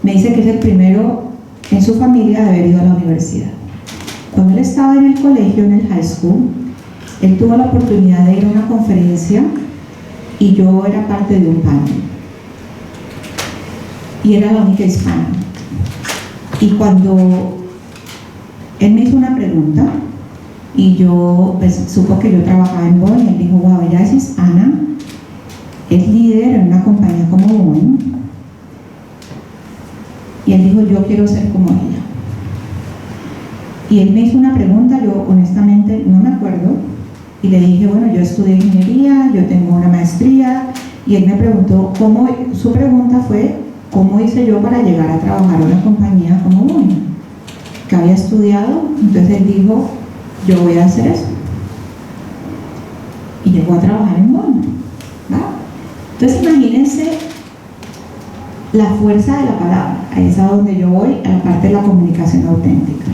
me dice que es el primero en su familia de haber ido a la universidad. Cuando él estaba en el colegio, en el high school, él tuvo la oportunidad de ir a una conferencia y yo era parte de un panel. Y era la única hispana. Y cuando él me hizo una pregunta y yo pues, supo que yo trabajaba en Boeing, él dijo, wow, ella es hispana, es líder en una compañía como Boeing, y él dijo, yo quiero ser como ella. Y él me hizo una pregunta, yo honestamente no me acuerdo, y le dije, bueno, yo estudié ingeniería, yo tengo una maestría, y él me preguntó, su pregunta fue, ¿cómo hice yo para llegar a trabajar en una compañía como Boeing? ¿Qué había estudiado? Entonces él dijo, yo voy a hacer eso. Y llegó a trabajar en Boeing, ¿verdad? Entonces imagínense la fuerza de la palabra. Ahí es a donde yo voy, a la parte de la comunicación auténtica.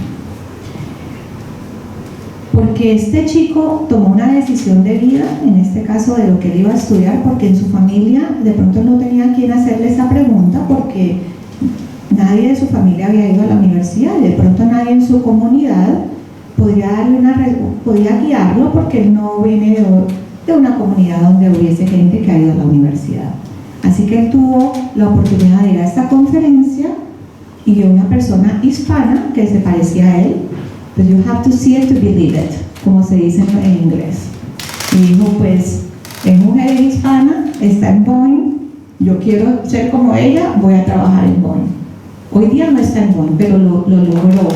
Porque este chico tomó una decisión de vida, en este caso de lo que él iba a estudiar, porque en su familia de pronto no tenía quien hacerle esa pregunta, porque nadie de su familia había ido a la universidad, y de pronto nadie en su comunidad podía guiarlo, porque él no viene de una comunidad donde hubiese gente que ha ido a la universidad. Así que él tuvo la oportunidad de ir a esta conferencia y vio una persona hispana que se parecía a él. But you have to see it to believe it, como se dice en inglés. Y dijo, pues, es mujer hispana, está en Boeing, yo quiero ser como ella, voy a trabajar en Boeing. Hoy día no está en buen, pero lo logró.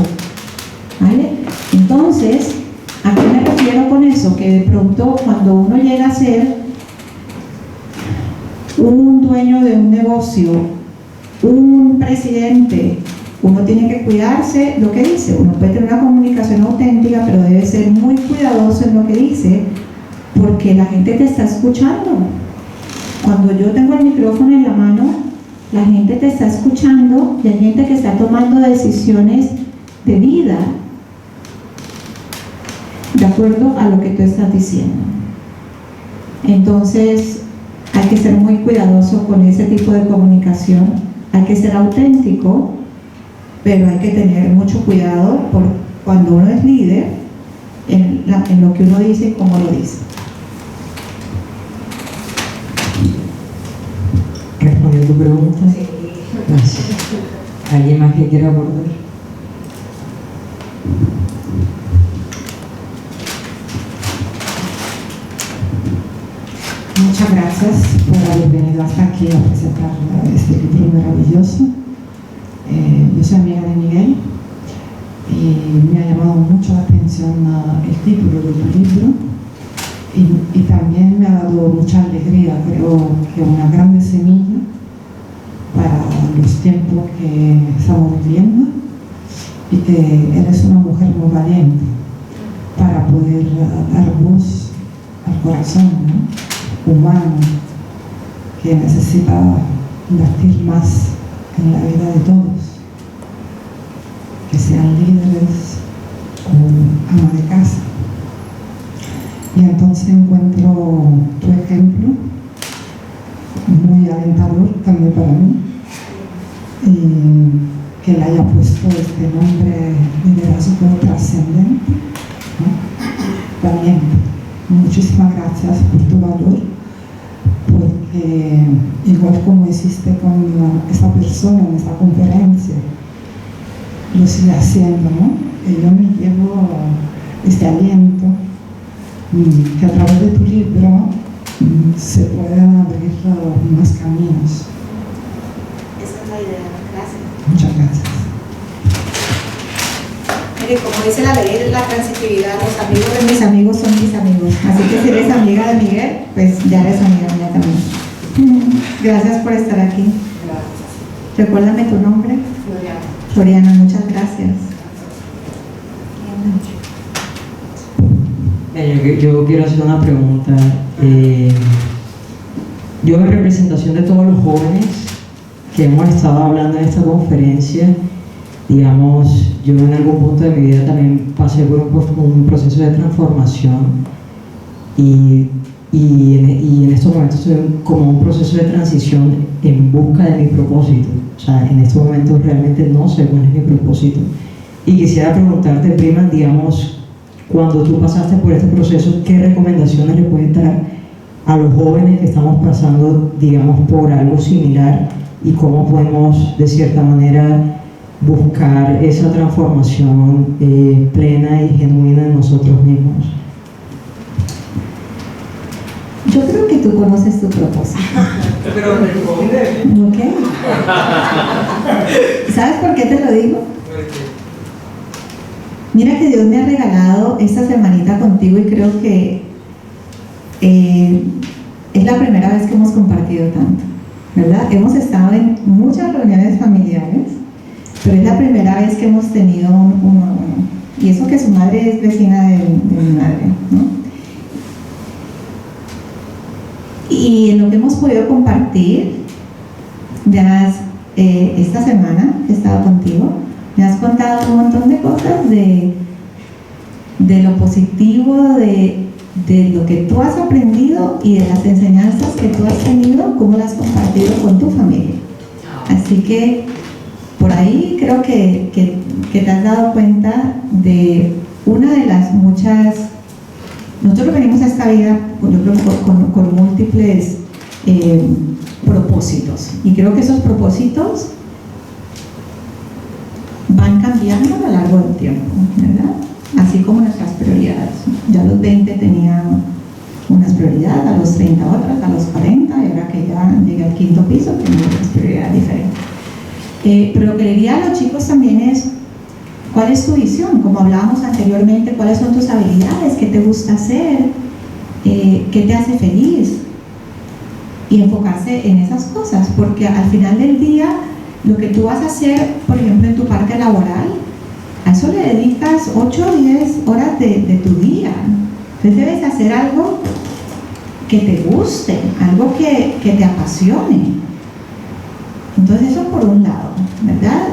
¿Vale? Entonces, ¿a qué me refiero con eso? Que de pronto cuando uno llega a ser un dueño de un negocio, un presidente, uno tiene que cuidarse lo que dice. Uno puede tener una comunicación auténtica, pero debe ser muy cuidadoso en lo que dice, porque la gente te está escuchando. Cuando yo tengo el micrófono en la mano, la gente te está escuchando y hay gente que está tomando decisiones de vida de acuerdo a lo que tú estás diciendo. Entonces, hay que ser muy cuidadoso con ese tipo de comunicación, hay que ser auténtico, pero hay que tener mucho cuidado por cuando uno es líder en lo que uno dice y cómo lo dice. ¿Respondió tu pregunta? Sí. Gracias. ¿Alguien más que quiera abordar? Muchas gracias por haber venido hasta aquí a presentar este libro maravilloso. Yo soy amiga de Miguel y me ha llamado mucho la atención el título de tu libro y también me ha dado mucha alegría. Creo que una gran semilla para los tiempos que estamos viviendo y que eres una mujer muy valiente para poder dar voz al corazón, ¿no? humano, que necesita invertir más en la vida de todos, que sean líderes o ama de casa. Y entonces encuentro tu ejemplo muy alentador también para mí, y que le haya puesto este nombre liderazgo trascendente, ¿no? Valiente. Muchísimas gracias por tu valor, porque igual como hiciste con esta persona en esta conferencia, lo sigue haciendo, ¿no? Y yo me llevo este aliento que a través de tu libro se pueden abrir más caminos. Esa es la idea. Gracias. Muchas gracias. Mire, como dice la ley, la transitividad, los amigos de mis amigos son mis amigos. Así que si eres amiga de Miguel, pues ya eres amiga mía también. Gracias por estar aquí. Gracias. Recuérdame tu nombre. Floriana. Floriana, muchas gracias. Yo quiero hacer una pregunta. Yo en representación de todos los jóvenes que hemos estado hablando en esta conferencia, digamos, yo en algún punto de mi vida también pasé por un proceso de transformación y en estos momentos estoy como un proceso de transición en busca de mi propósito. O sea, en estos momentos realmente no sé cuál es mi propósito. Y quisiera preguntarte, prima, digamos, cuando tú pasaste por este proceso, ¿qué recomendaciones le puedes dar a los jóvenes que estamos pasando, digamos, por algo similar y cómo podemos, de cierta manera, buscar esa transformación plena y genuina en nosotros mismos? Yo creo que tú conoces tu propósito. Pero responde. ¿Ok? ¿Sabes por qué te lo digo? Mira que Dios me ha regalado esta semanita contigo y creo que es la primera vez que hemos compartido tanto, ¿verdad? Hemos estado en muchas reuniones familiares, pero es la primera vez que hemos tenido uno a uno. Y eso que su madre es vecina de mi madre, ¿no? Y en lo que hemos podido compartir, esta semana he estado contigo, me has contado un montón de cosas de lo positivo, de lo que tú has aprendido y de las enseñanzas que tú has tenido, cómo las has compartido con tu familia. Así que por ahí creo que te has dado cuenta de una de las muchas. Nosotros venimos a esta vida, yo creo, con múltiples propósitos, y creo que esos propósitos van cambiando a lo largo del tiempo, ¿verdad? Así como nuestras prioridades. Ya a los 20 tenía unas prioridades, a los 30 otras, a los 40, y ahora que ya llegué al quinto piso tengo otras prioridades diferentes. Pero lo que le diría a los chicos también es, ¿cuál es tu visión? Como hablábamos anteriormente, ¿cuáles son tus habilidades? ¿Qué te gusta hacer? ¿Qué te hace feliz? Y enfocarse en esas cosas, porque al final del día, lo que tú vas a hacer, por ejemplo, en tu parte laboral, a eso le dedicas 8 o 10 horas de tu día. Entonces debes hacer algo que te guste, algo que te apasione. Entonces eso por un lado, ¿verdad?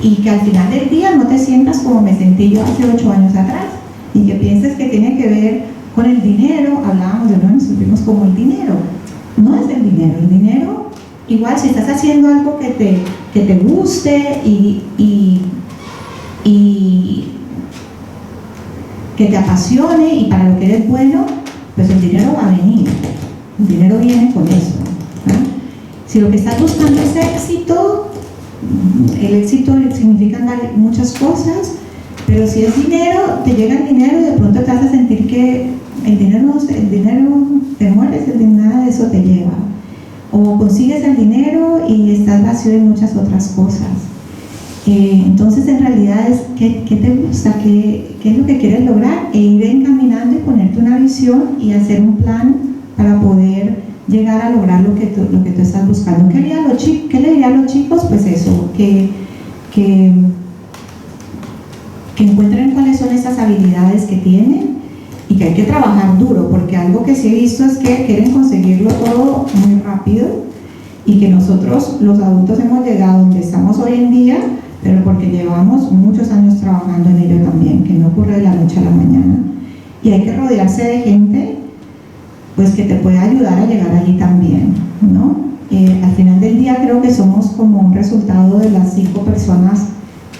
Y que al final del día no te sientas como me sentí yo hace 8 años atrás y que pienses que tiene que ver con el dinero. Hablábamos de no nos sentimos como el dinero. No es el dinero igual si estás haciendo algo que te guste y que te apasione y para lo que eres bueno, pues el dinero va a venir. El dinero viene con eso, ¿no? Si lo que estás buscando es éxito, el éxito significa muchas cosas, pero si es dinero, te llega el dinero y de pronto te vas a sentir que el dinero te mueres, nada de eso te lleva. O consigues el dinero y estás vacío de muchas otras cosas. Entonces en realidad es ¿qué te gusta? ¿Qué es lo que quieres lograr? E ir encaminando y ponerte una visión y hacer un plan para poder llegar a lograr lo que tú estás buscando. ¿Qué le diría a los chicos? Pues eso, que encuentren cuáles son esas habilidades que tienen y que hay que trabajar duro, porque algo que sí he visto es que quieren conseguirlo todo muy rápido y que nosotros los adultos hemos llegado donde estamos hoy en día, pero porque llevamos muchos años trabajando en ello también, que no ocurre de la noche a la mañana. Y hay que rodearse de gente pues que te pueda ayudar a llegar allí también, ¿no? Al final del día creo que somos como un resultado de las 5 personas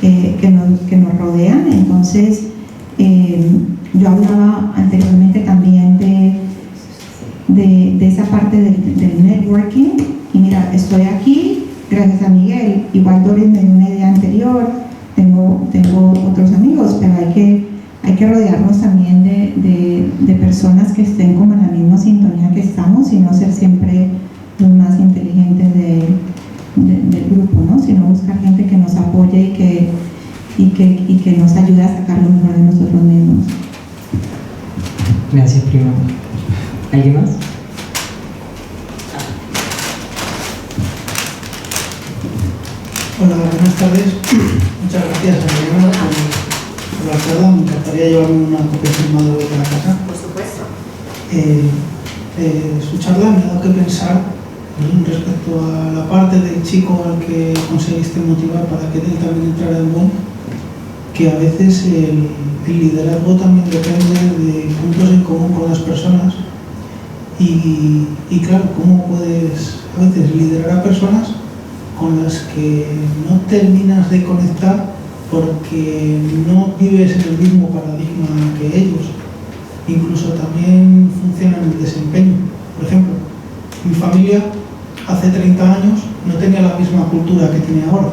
que nos rodean. Entonces yo hablaba anteriormente también de esa parte del networking, y mira, estoy aquí gracias a Miguel. Igual Doris me dio una idea anterior, tengo otros amigos, pero hay que rodearnos también de personas que estén como en la misma sintonía que estamos, y no ser siempre los más inteligentes del grupo, ¿no? Sino buscar gente que nos apoye y que nos ayude a sacar lo mejor de nosotros mismos. Gracias, prima. ¿Alguien más? Hola, buenas tardes. Muchas gracias, Adriana, por la charla. Me encantaría llevarme una copia firmada de la casa. Por supuesto. Su charla me ha dado que pensar respecto a la parte del chico al que conseguiste motivar para que él también entrara en BON, que a veces el liderazgo también depende de puntos en común con las personas y claro, cómo puedes a veces liderar a personas con las que no terminas de conectar porque no vives en el mismo paradigma que ellos. Incluso también funciona en el desempeño. Por ejemplo, mi familia hace 30 años no tenía la misma cultura que tiene ahora,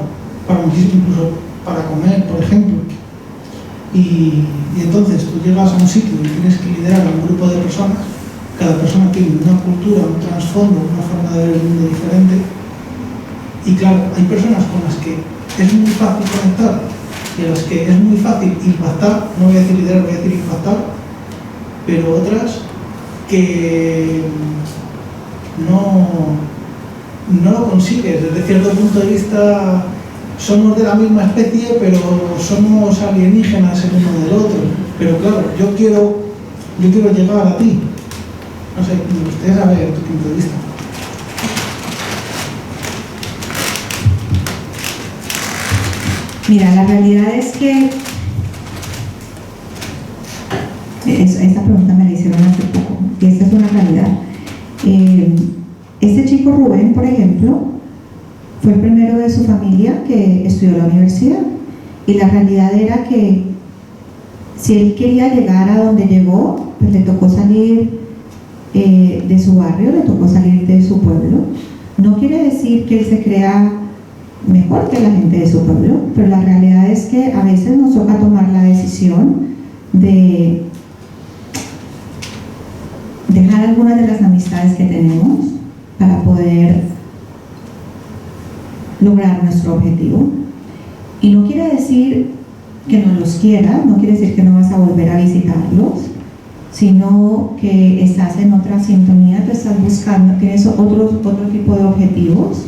incluso para comer, por ejemplo. Y entonces tú llegas a un sitio y tienes que liderar a un grupo de personas, cada persona tiene una cultura, un trasfondo, una forma de ver el mundo diferente. Y claro, hay personas con las que es muy fácil conectar y a las que es muy fácil impactar, no voy a decir liderar, voy a decir impactar, pero otras que no lo consigues. Desde cierto punto de vista somos de la misma especie, pero somos alienígenas el uno del otro. Pero claro, yo quiero llegar a ti. No sé, me gustaría saber tu punto de vista. Mira, la realidad es que esta pregunta me la hicieron hace poco y esta es una realidad. Este chico Rubén, por ejemplo, fue el primero de su familia que estudió la universidad, y la realidad era que si él quería llegar a donde llegó, pues le tocó salir de su barrio, le tocó salir de su pueblo. No quiere decir que él se crea mejor que la gente de su pueblo, pero la realidad es que a veces nos toca tomar la decisión de dejar algunas de las amistades que tenemos para poder lograr nuestro objetivo. Y no quiere decir que no los quieras, no quiere decir que no vas a volver a visitarlos, sino que estás en otra sintonía, te estás buscando, tienes otro tipo de objetivos,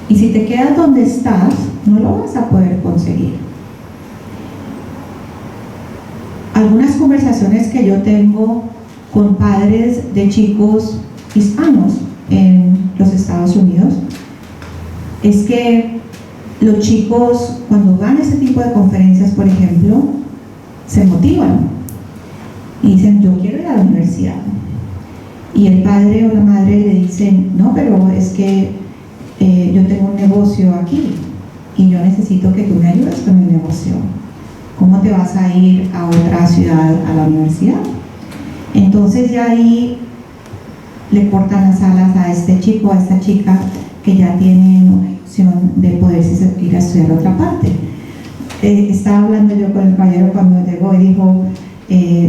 y si te quedas donde estás, no lo vas a poder conseguir. Algunas conversaciones que yo tengo con padres de chicos hispanos en los Estados Unidos es que los chicos, cuando van a ese tipo de conferencias, por ejemplo, se motivan y dicen, yo quiero ir a la universidad. Y el padre o la madre le dicen, no, pero es que yo tengo un negocio aquí y yo necesito que tú me ayudes con el negocio. ¿Cómo te vas a ir a otra ciudad a la universidad? Entonces ya ahí le cortan las alas a este chico, a esta chica que ya tienen opción de poderse ir a estudiar a otra parte. Estaba hablando yo con el caballero cuando llegó y dijo,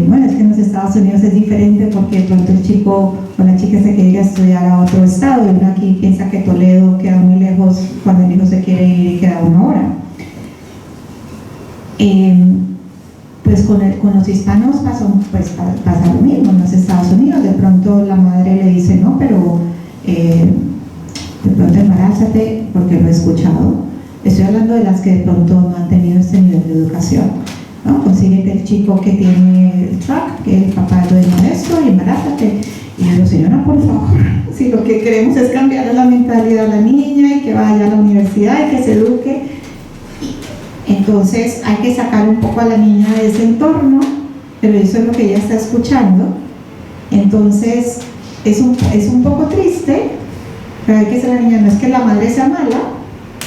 bueno, es que en los Estados Unidos es diferente porque de pronto el chico o la chica se quiere ir a estudiar a otro estado y uno aquí piensa que Toledo queda muy lejos cuando el hijo se quiere ir y queda 1 hora. Pues con los hispanos pasa lo mismo. En los Estados Unidos de pronto la madre le dice, no, pero de pronto embarázate, porque lo he escuchado. Estoy hablando de las que de pronto no han tenido este nivel de educación, ¿no? Consíguete el chico que tiene el truck, que el papá lo es maestro, y embarázate. Y yo digo, señora, por favor, si lo que queremos es cambiar la mentalidad de la niña y que vaya a la universidad y que se eduque, entonces hay que sacar un poco a la niña de ese entorno, pero eso es lo que ella está escuchando. Entonces es un poco triste, pero hay que decir a la niña, no es que la madre sea mala,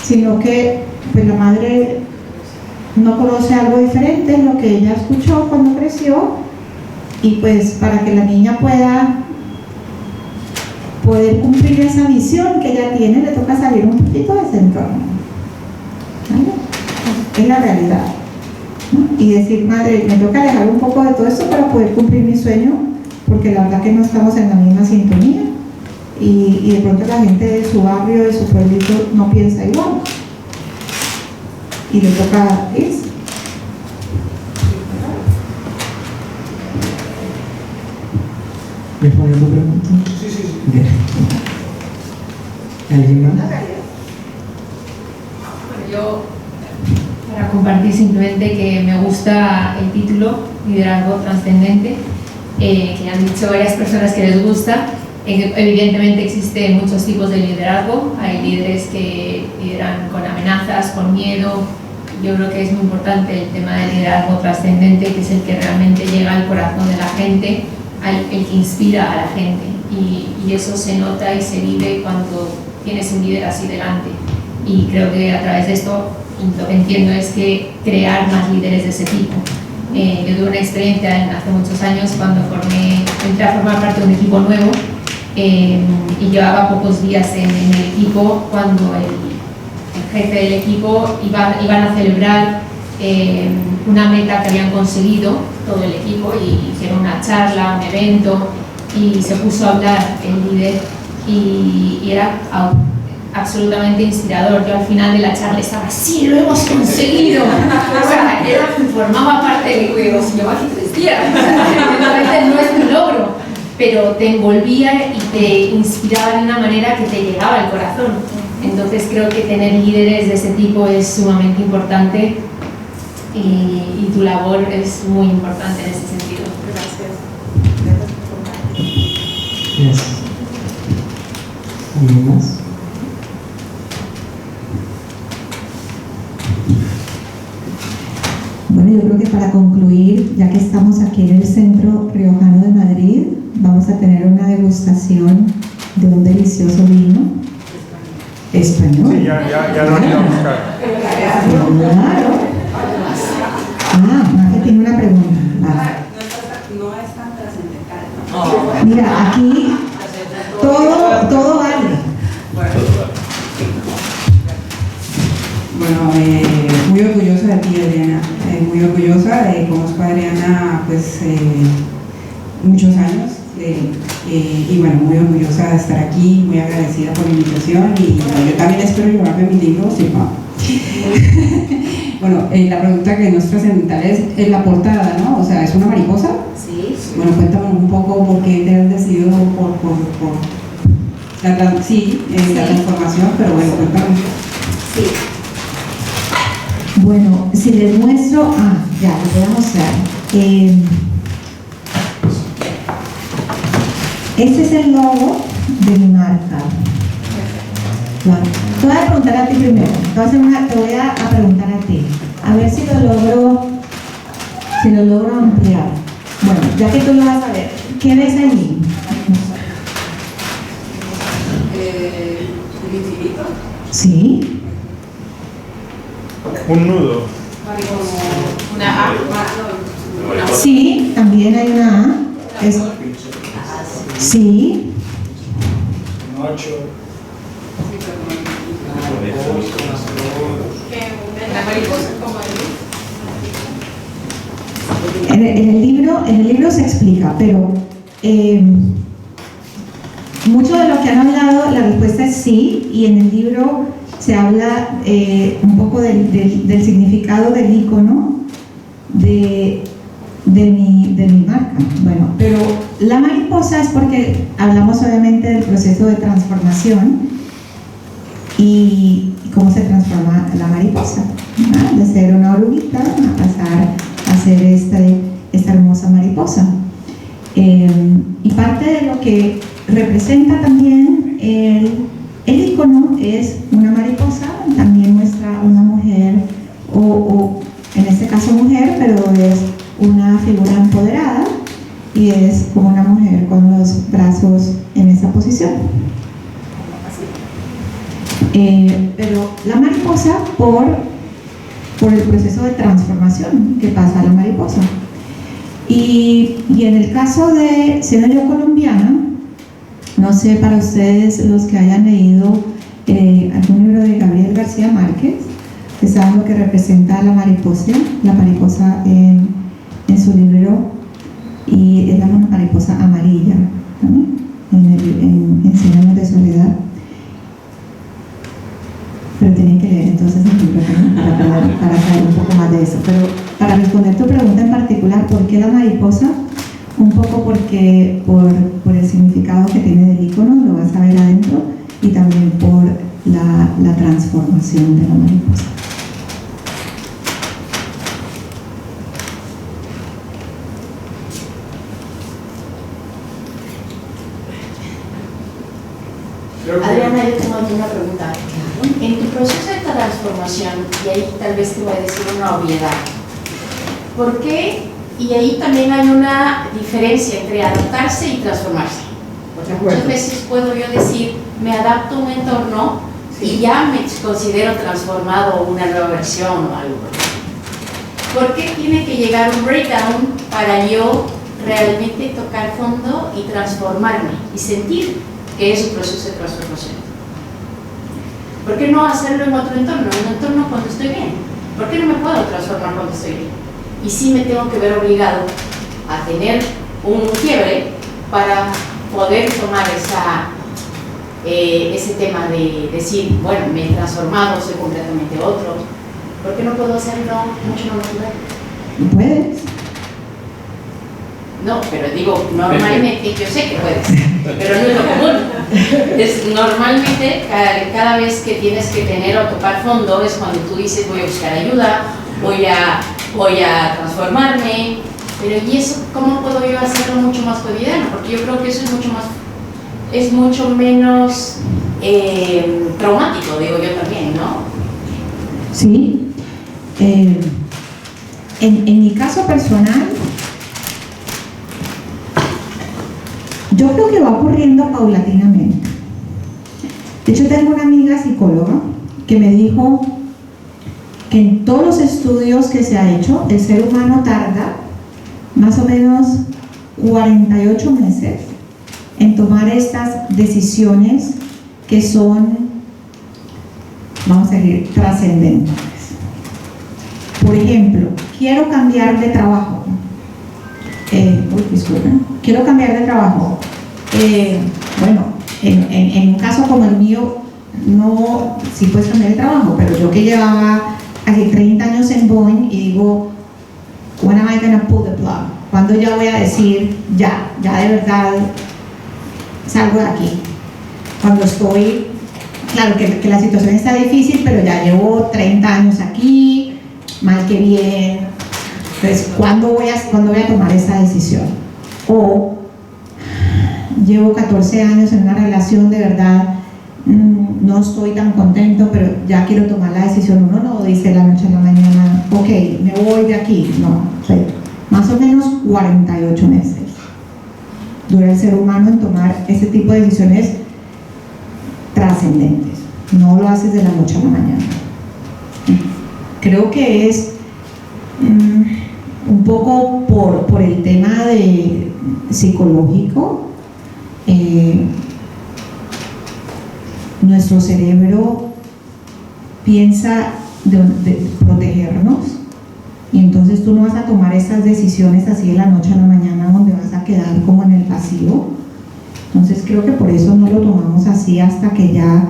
sino que pues la madre no conoce algo diferente en lo que ella escuchó cuando creció, y pues para que la niña pueda poder cumplir esa visión que ella tiene, le toca salir un poquito de ese entorno. ¿Vale? Es la realidad, ¿no? Y decir, madre, me toca alejar un poco de todo esto para poder cumplir mi sueño, porque la verdad que no estamos en la misma sintonía, y de pronto la gente de su barrio, de su pueblito, no piensa igual, y le toca irse. ¿Respondió tu pregunta? Sí. Bien. ¿Alguien más? Bueno, yo, para compartir simplemente que me gusta el título, Liderazgo Trascendente, que han dicho varias personas que les gusta. Evidentemente existen muchos tipos de liderazgo. Hay líderes que lideran con amenazas, con miedo. Yo creo que es muy importante el tema del liderazgo trascendente, que es el que realmente llega al corazón de la gente, el que inspira a la gente, y eso se nota y se vive cuando tienes un líder así delante. Y creo que a través de esto lo que entiendo es que crear más líderes de ese tipo. Yo tuve una experiencia hace muchos años cuando entré a formar parte de un equipo nuevo, y llevaba pocos días en el equipo cuando el jefe del equipo iban a celebrar una meta que habían conseguido todo el equipo, y hicieron una charla, un evento, y se puso a hablar el líder, y era absolutamente inspirador. Yo al final de la charla estaba, sí, lo hemos conseguido. O sea, formaba parte del equipo, y digo, si llevo aquí 3 días, no es un logro, pero te envolvía y te inspiraba de una manera que te llegaba al corazón. Entonces creo que tener líderes de ese tipo es sumamente importante, y tu labor es muy importante en ese sentido. Gracias. Gracias. ¿Alguien más? Bueno, yo creo que para concluir, ya que estamos aquí en el Centro Riojano de Madrid, vamos a tener una degustación de un delicioso vino español. Sí, ya lo han ido a buscar. Claro. Mafe tiene una pregunta. No es tan trascendental, ¿no? Mira, aquí todo vale. Bueno, muy orgullosa de ti, Adriana, muy orgullosa. Conozco a Adriana pues muchos años, Y bueno, muy orgullosa de estar aquí, muy agradecida por la invitación y bueno, yo también espero llevarme mi libro, sí, no. Bueno, la pregunta que no es trascendental es la portada, ¿no? O sea, ¿es una mariposa? Sí. Bueno, cuéntame un poco por qué te has decidido por la transformación, pero bueno, cuéntame. Sí. Bueno, si les muestro, ya, les voy a mostrar. Este es el logo de mi marca. Bueno, te voy a preguntar a ti primero. Te voy a preguntar a ti. A ver si lo logro ampliar. Bueno, ya que tú lo vas a ver, ¿qué ves allí? ¿El infinito? Sí. Un nudo. Una A. Sí, también hay una A. Sí. Un 8. En el libro se explica, pero mucho de lo que han hablado, la respuesta es sí, y en el libro se habla un poco del significado del icono de mi marca. Bueno, pero la mariposa es porque hablamos obviamente del proceso de transformación y cómo se transforma la mariposa, ¿no? De ser una oruguita a pasar a ser esta hermosa mariposa. Y parte de lo que representa también el icono es una mariposa, también muestra una mujer, o en este caso mujer, pero es una figura empoderada y es como una mujer con los brazos en esa posición. Pero la mariposa por el proceso de transformación que pasa a la mariposa. Y en el caso de siendo yo colombiana, no sé, para ustedes los que hayan leído algún libro de Gabriel García Márquez, que saben lo que representa la mariposa en su libro, y es la mariposa amarilla, ¿no? en 100 años de soledad. Pero tienen que leer entonces el libro, ¿no? para saber un poco más de eso. Pero para responder tu pregunta en particular, ¿por qué la mariposa? Un poco porque por el significado que tiene del icono, lo vas a ver adentro, y también por la transformación de la mariposa. Adriana, yo tengo aquí una pregunta. En tu proceso de transformación, y ahí tal vez te voy a decir una obviedad, ¿por qué? Y ahí también hay una diferencia entre adaptarse y transformarse. Porque muchas veces puedo yo decir, me adapto a un entorno y ya me considero transformado, una nueva versión o algo. ¿Por qué tiene que llegar un breakdown para yo realmente tocar fondo y transformarme y sentir que es un proceso de transformación? ¿Por qué no hacerlo en otro entorno? En un entorno cuando estoy bien. ¿Por qué no me puedo transformar cuando estoy bien? Y sí me tengo que ver obligado a tener un quiebre para poder tomar ese tema de decir, bueno, me he transformado, soy completamente otro. ¿Por qué no puedo hacerlo mucho más natural? ¿Puedes? No, pero digo, normalmente, yo sé que puedes, pero no es lo común. Normalmente, cada vez que tienes que tener o tocar fondo es cuando tú dices, voy a buscar ayuda, voy a transformarme, pero ¿y eso cómo puedo yo hacerlo mucho más cotidiano? Porque yo creo que eso es mucho menos traumático, digo yo también, ¿no? Sí. En mi caso personal, yo creo que va ocurriendo paulatinamente. De hecho, tengo una amiga psicóloga que me dijo que en todos los estudios que se ha hecho, el ser humano tarda más o menos 48 meses en tomar estas decisiones que son, vamos a decir, trascendentales. Por ejemplo, quiero cambiar de trabajo. Disculpen. quiero cambiar de trabajo. Bueno, en un caso como el mío, no, sí puedes cambiar de trabajo, pero yo que llevaba hace 30 años en Boeing y digo, when am I gonna pull the plug? ¿Cuándo ya voy a decir, ya de verdad salgo de aquí? Cuando estoy, claro que la situación está difícil, pero ya llevo 30 años aquí, mal que bien. Entonces, ¿cuándo voy a tomar esa decisión? O llevo 14 años en una relación, de verdad, no estoy tan contento, pero ya quiero tomar la decisión. Uno no dice de la noche a la mañana, ok, me voy de aquí. No, o sea, más o menos 48 meses dura el ser humano en tomar ese tipo de decisiones trascendentes. No lo haces de la noche a la mañana. Creo que es un poco por el tema de psicológico. Nuestro cerebro piensa de protegernos, y entonces tú no vas a tomar esas decisiones así de la noche a la mañana, donde vas a quedar como en el vacío. Entonces creo que por eso no lo tomamos así, hasta que ya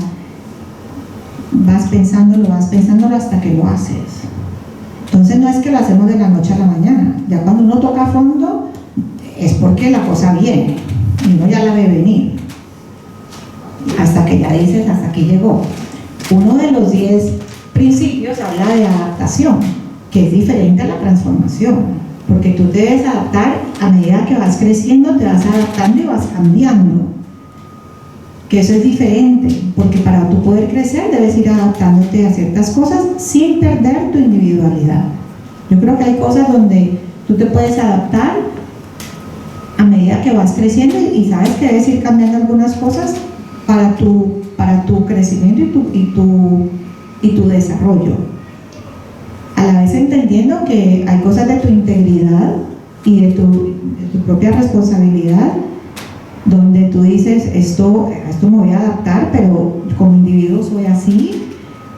vas pensándolo hasta que lo haces. Entonces no es que lo hacemos de la noche a la mañana, ya cuando uno toca a fondo es porque la cosa viene y uno ya la ve venir, hasta que ya dices, hasta aquí llegó. Uno de los 10 principios habla de adaptación, que es diferente a la transformación, porque tú te debes adaptar a medida que vas creciendo, te vas adaptando y vas cambiando, que eso es diferente, porque para tú poder crecer debes ir adaptándote a ciertas cosas sin perder tu individualidad. Yo creo que hay cosas donde tú te puedes adaptar a medida que vas creciendo, y sabes que debes ir cambiando algunas cosas para tu crecimiento y tu desarrollo, a la vez entendiendo que hay cosas de tu integridad y de tu propia responsabilidad, donde tú dices, esto me voy a adaptar, pero como individuo soy así,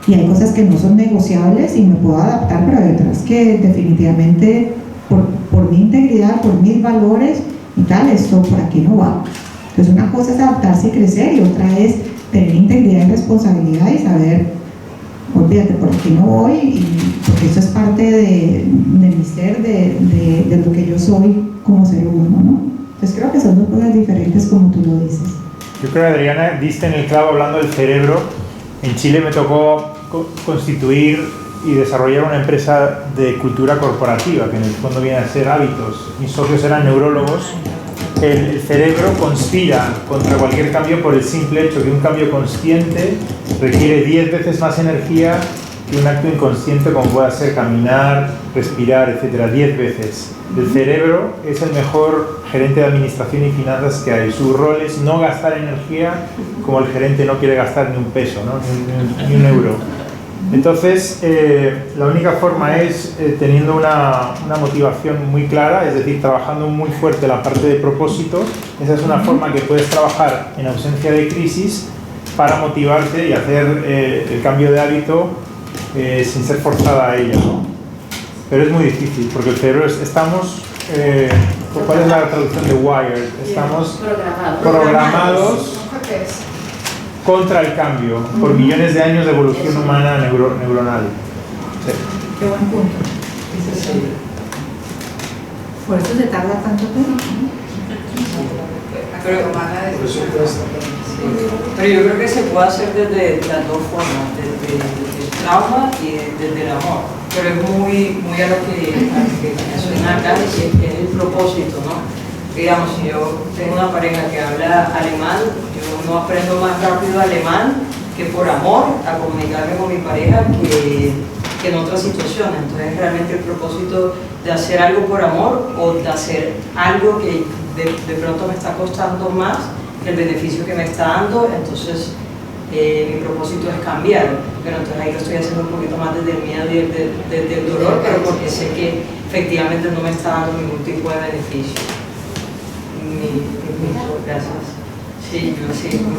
y hay cosas que no son negociables y me puedo adaptar, pero hay otras que definitivamente por mi integridad, por mis valores y tal, esto por aquí no va. Entonces una cosa es adaptarse y crecer, y otra es tener integridad y responsabilidad y saber, olvídate, por aquí no voy, porque eso es parte de mi ser, de lo que yo soy como ser humano, ¿no? Entonces creo que son dos cosas diferentes, como tú lo dices. Yo creo que Adriana diste en el clavo hablando del cerebro. En Chile me tocó constituir y desarrollar una empresa de cultura corporativa, que en el fondo viene a ser hábitos. Mis socios eran neurólogos. El cerebro conspira contra cualquier cambio por el simple hecho que un cambio consciente requiere 10 veces más energía que un acto inconsciente, como pueda ser caminar, respirar, etcétera, 10 veces. El cerebro es el mejor gerente de administración y finanzas que hay. Su rol es no gastar energía, como el gerente no quiere gastar ni un peso, ¿no? ni un euro. Entonces, la única forma es teniendo una motivación muy clara, es decir, trabajando muy fuerte la parte de propósito. Esa es una forma que puedes trabajar en ausencia de crisis para motivarte y hacer el cambio de hábito sin ser forzada a ella, ¿no? Pero es muy difícil, porque el cerebro estamos... ¿cuál es la traducción de wired? Estamos programados contra el cambio, por millones de años de evolución humana neuronal. Sí. Qué buen punto. Por eso se tarda tanto tiempo. Pero yo creo que se puede hacer desde las dos formas, desde el trauma y desde el amor. Pero es muy a lo que suena acá, que es el propósito, ¿no? Digamos, si yo tengo una pareja que habla alemán, yo no aprendo más rápido alemán que por amor a comunicarme con mi pareja que en otras situaciones. Entonces realmente el propósito de hacer algo por amor o de hacer algo que de pronto me está costando más que el beneficio que me está dando, entonces mi propósito es cambiar, pero entonces ahí lo estoy haciendo un poquito más desde el miedo y desde el dolor, pero porque sé que efectivamente no me está dando ningún tipo de beneficio. Gracias. Sí, mi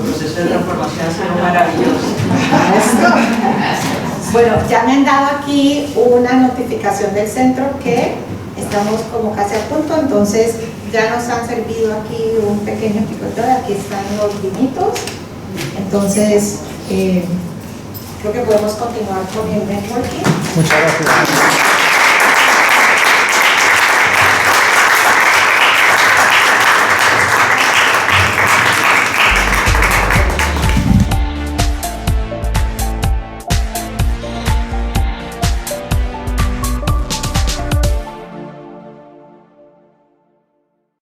proceso de transformación ha sido maravilloso. Bueno, ya me han dado aquí una notificación del centro que estamos como casi a punto, entonces ya nos han servido aquí un pequeño picoteo, aquí están los vinitos. Entonces, creo que podemos continuar con el networking. Muchas gracias.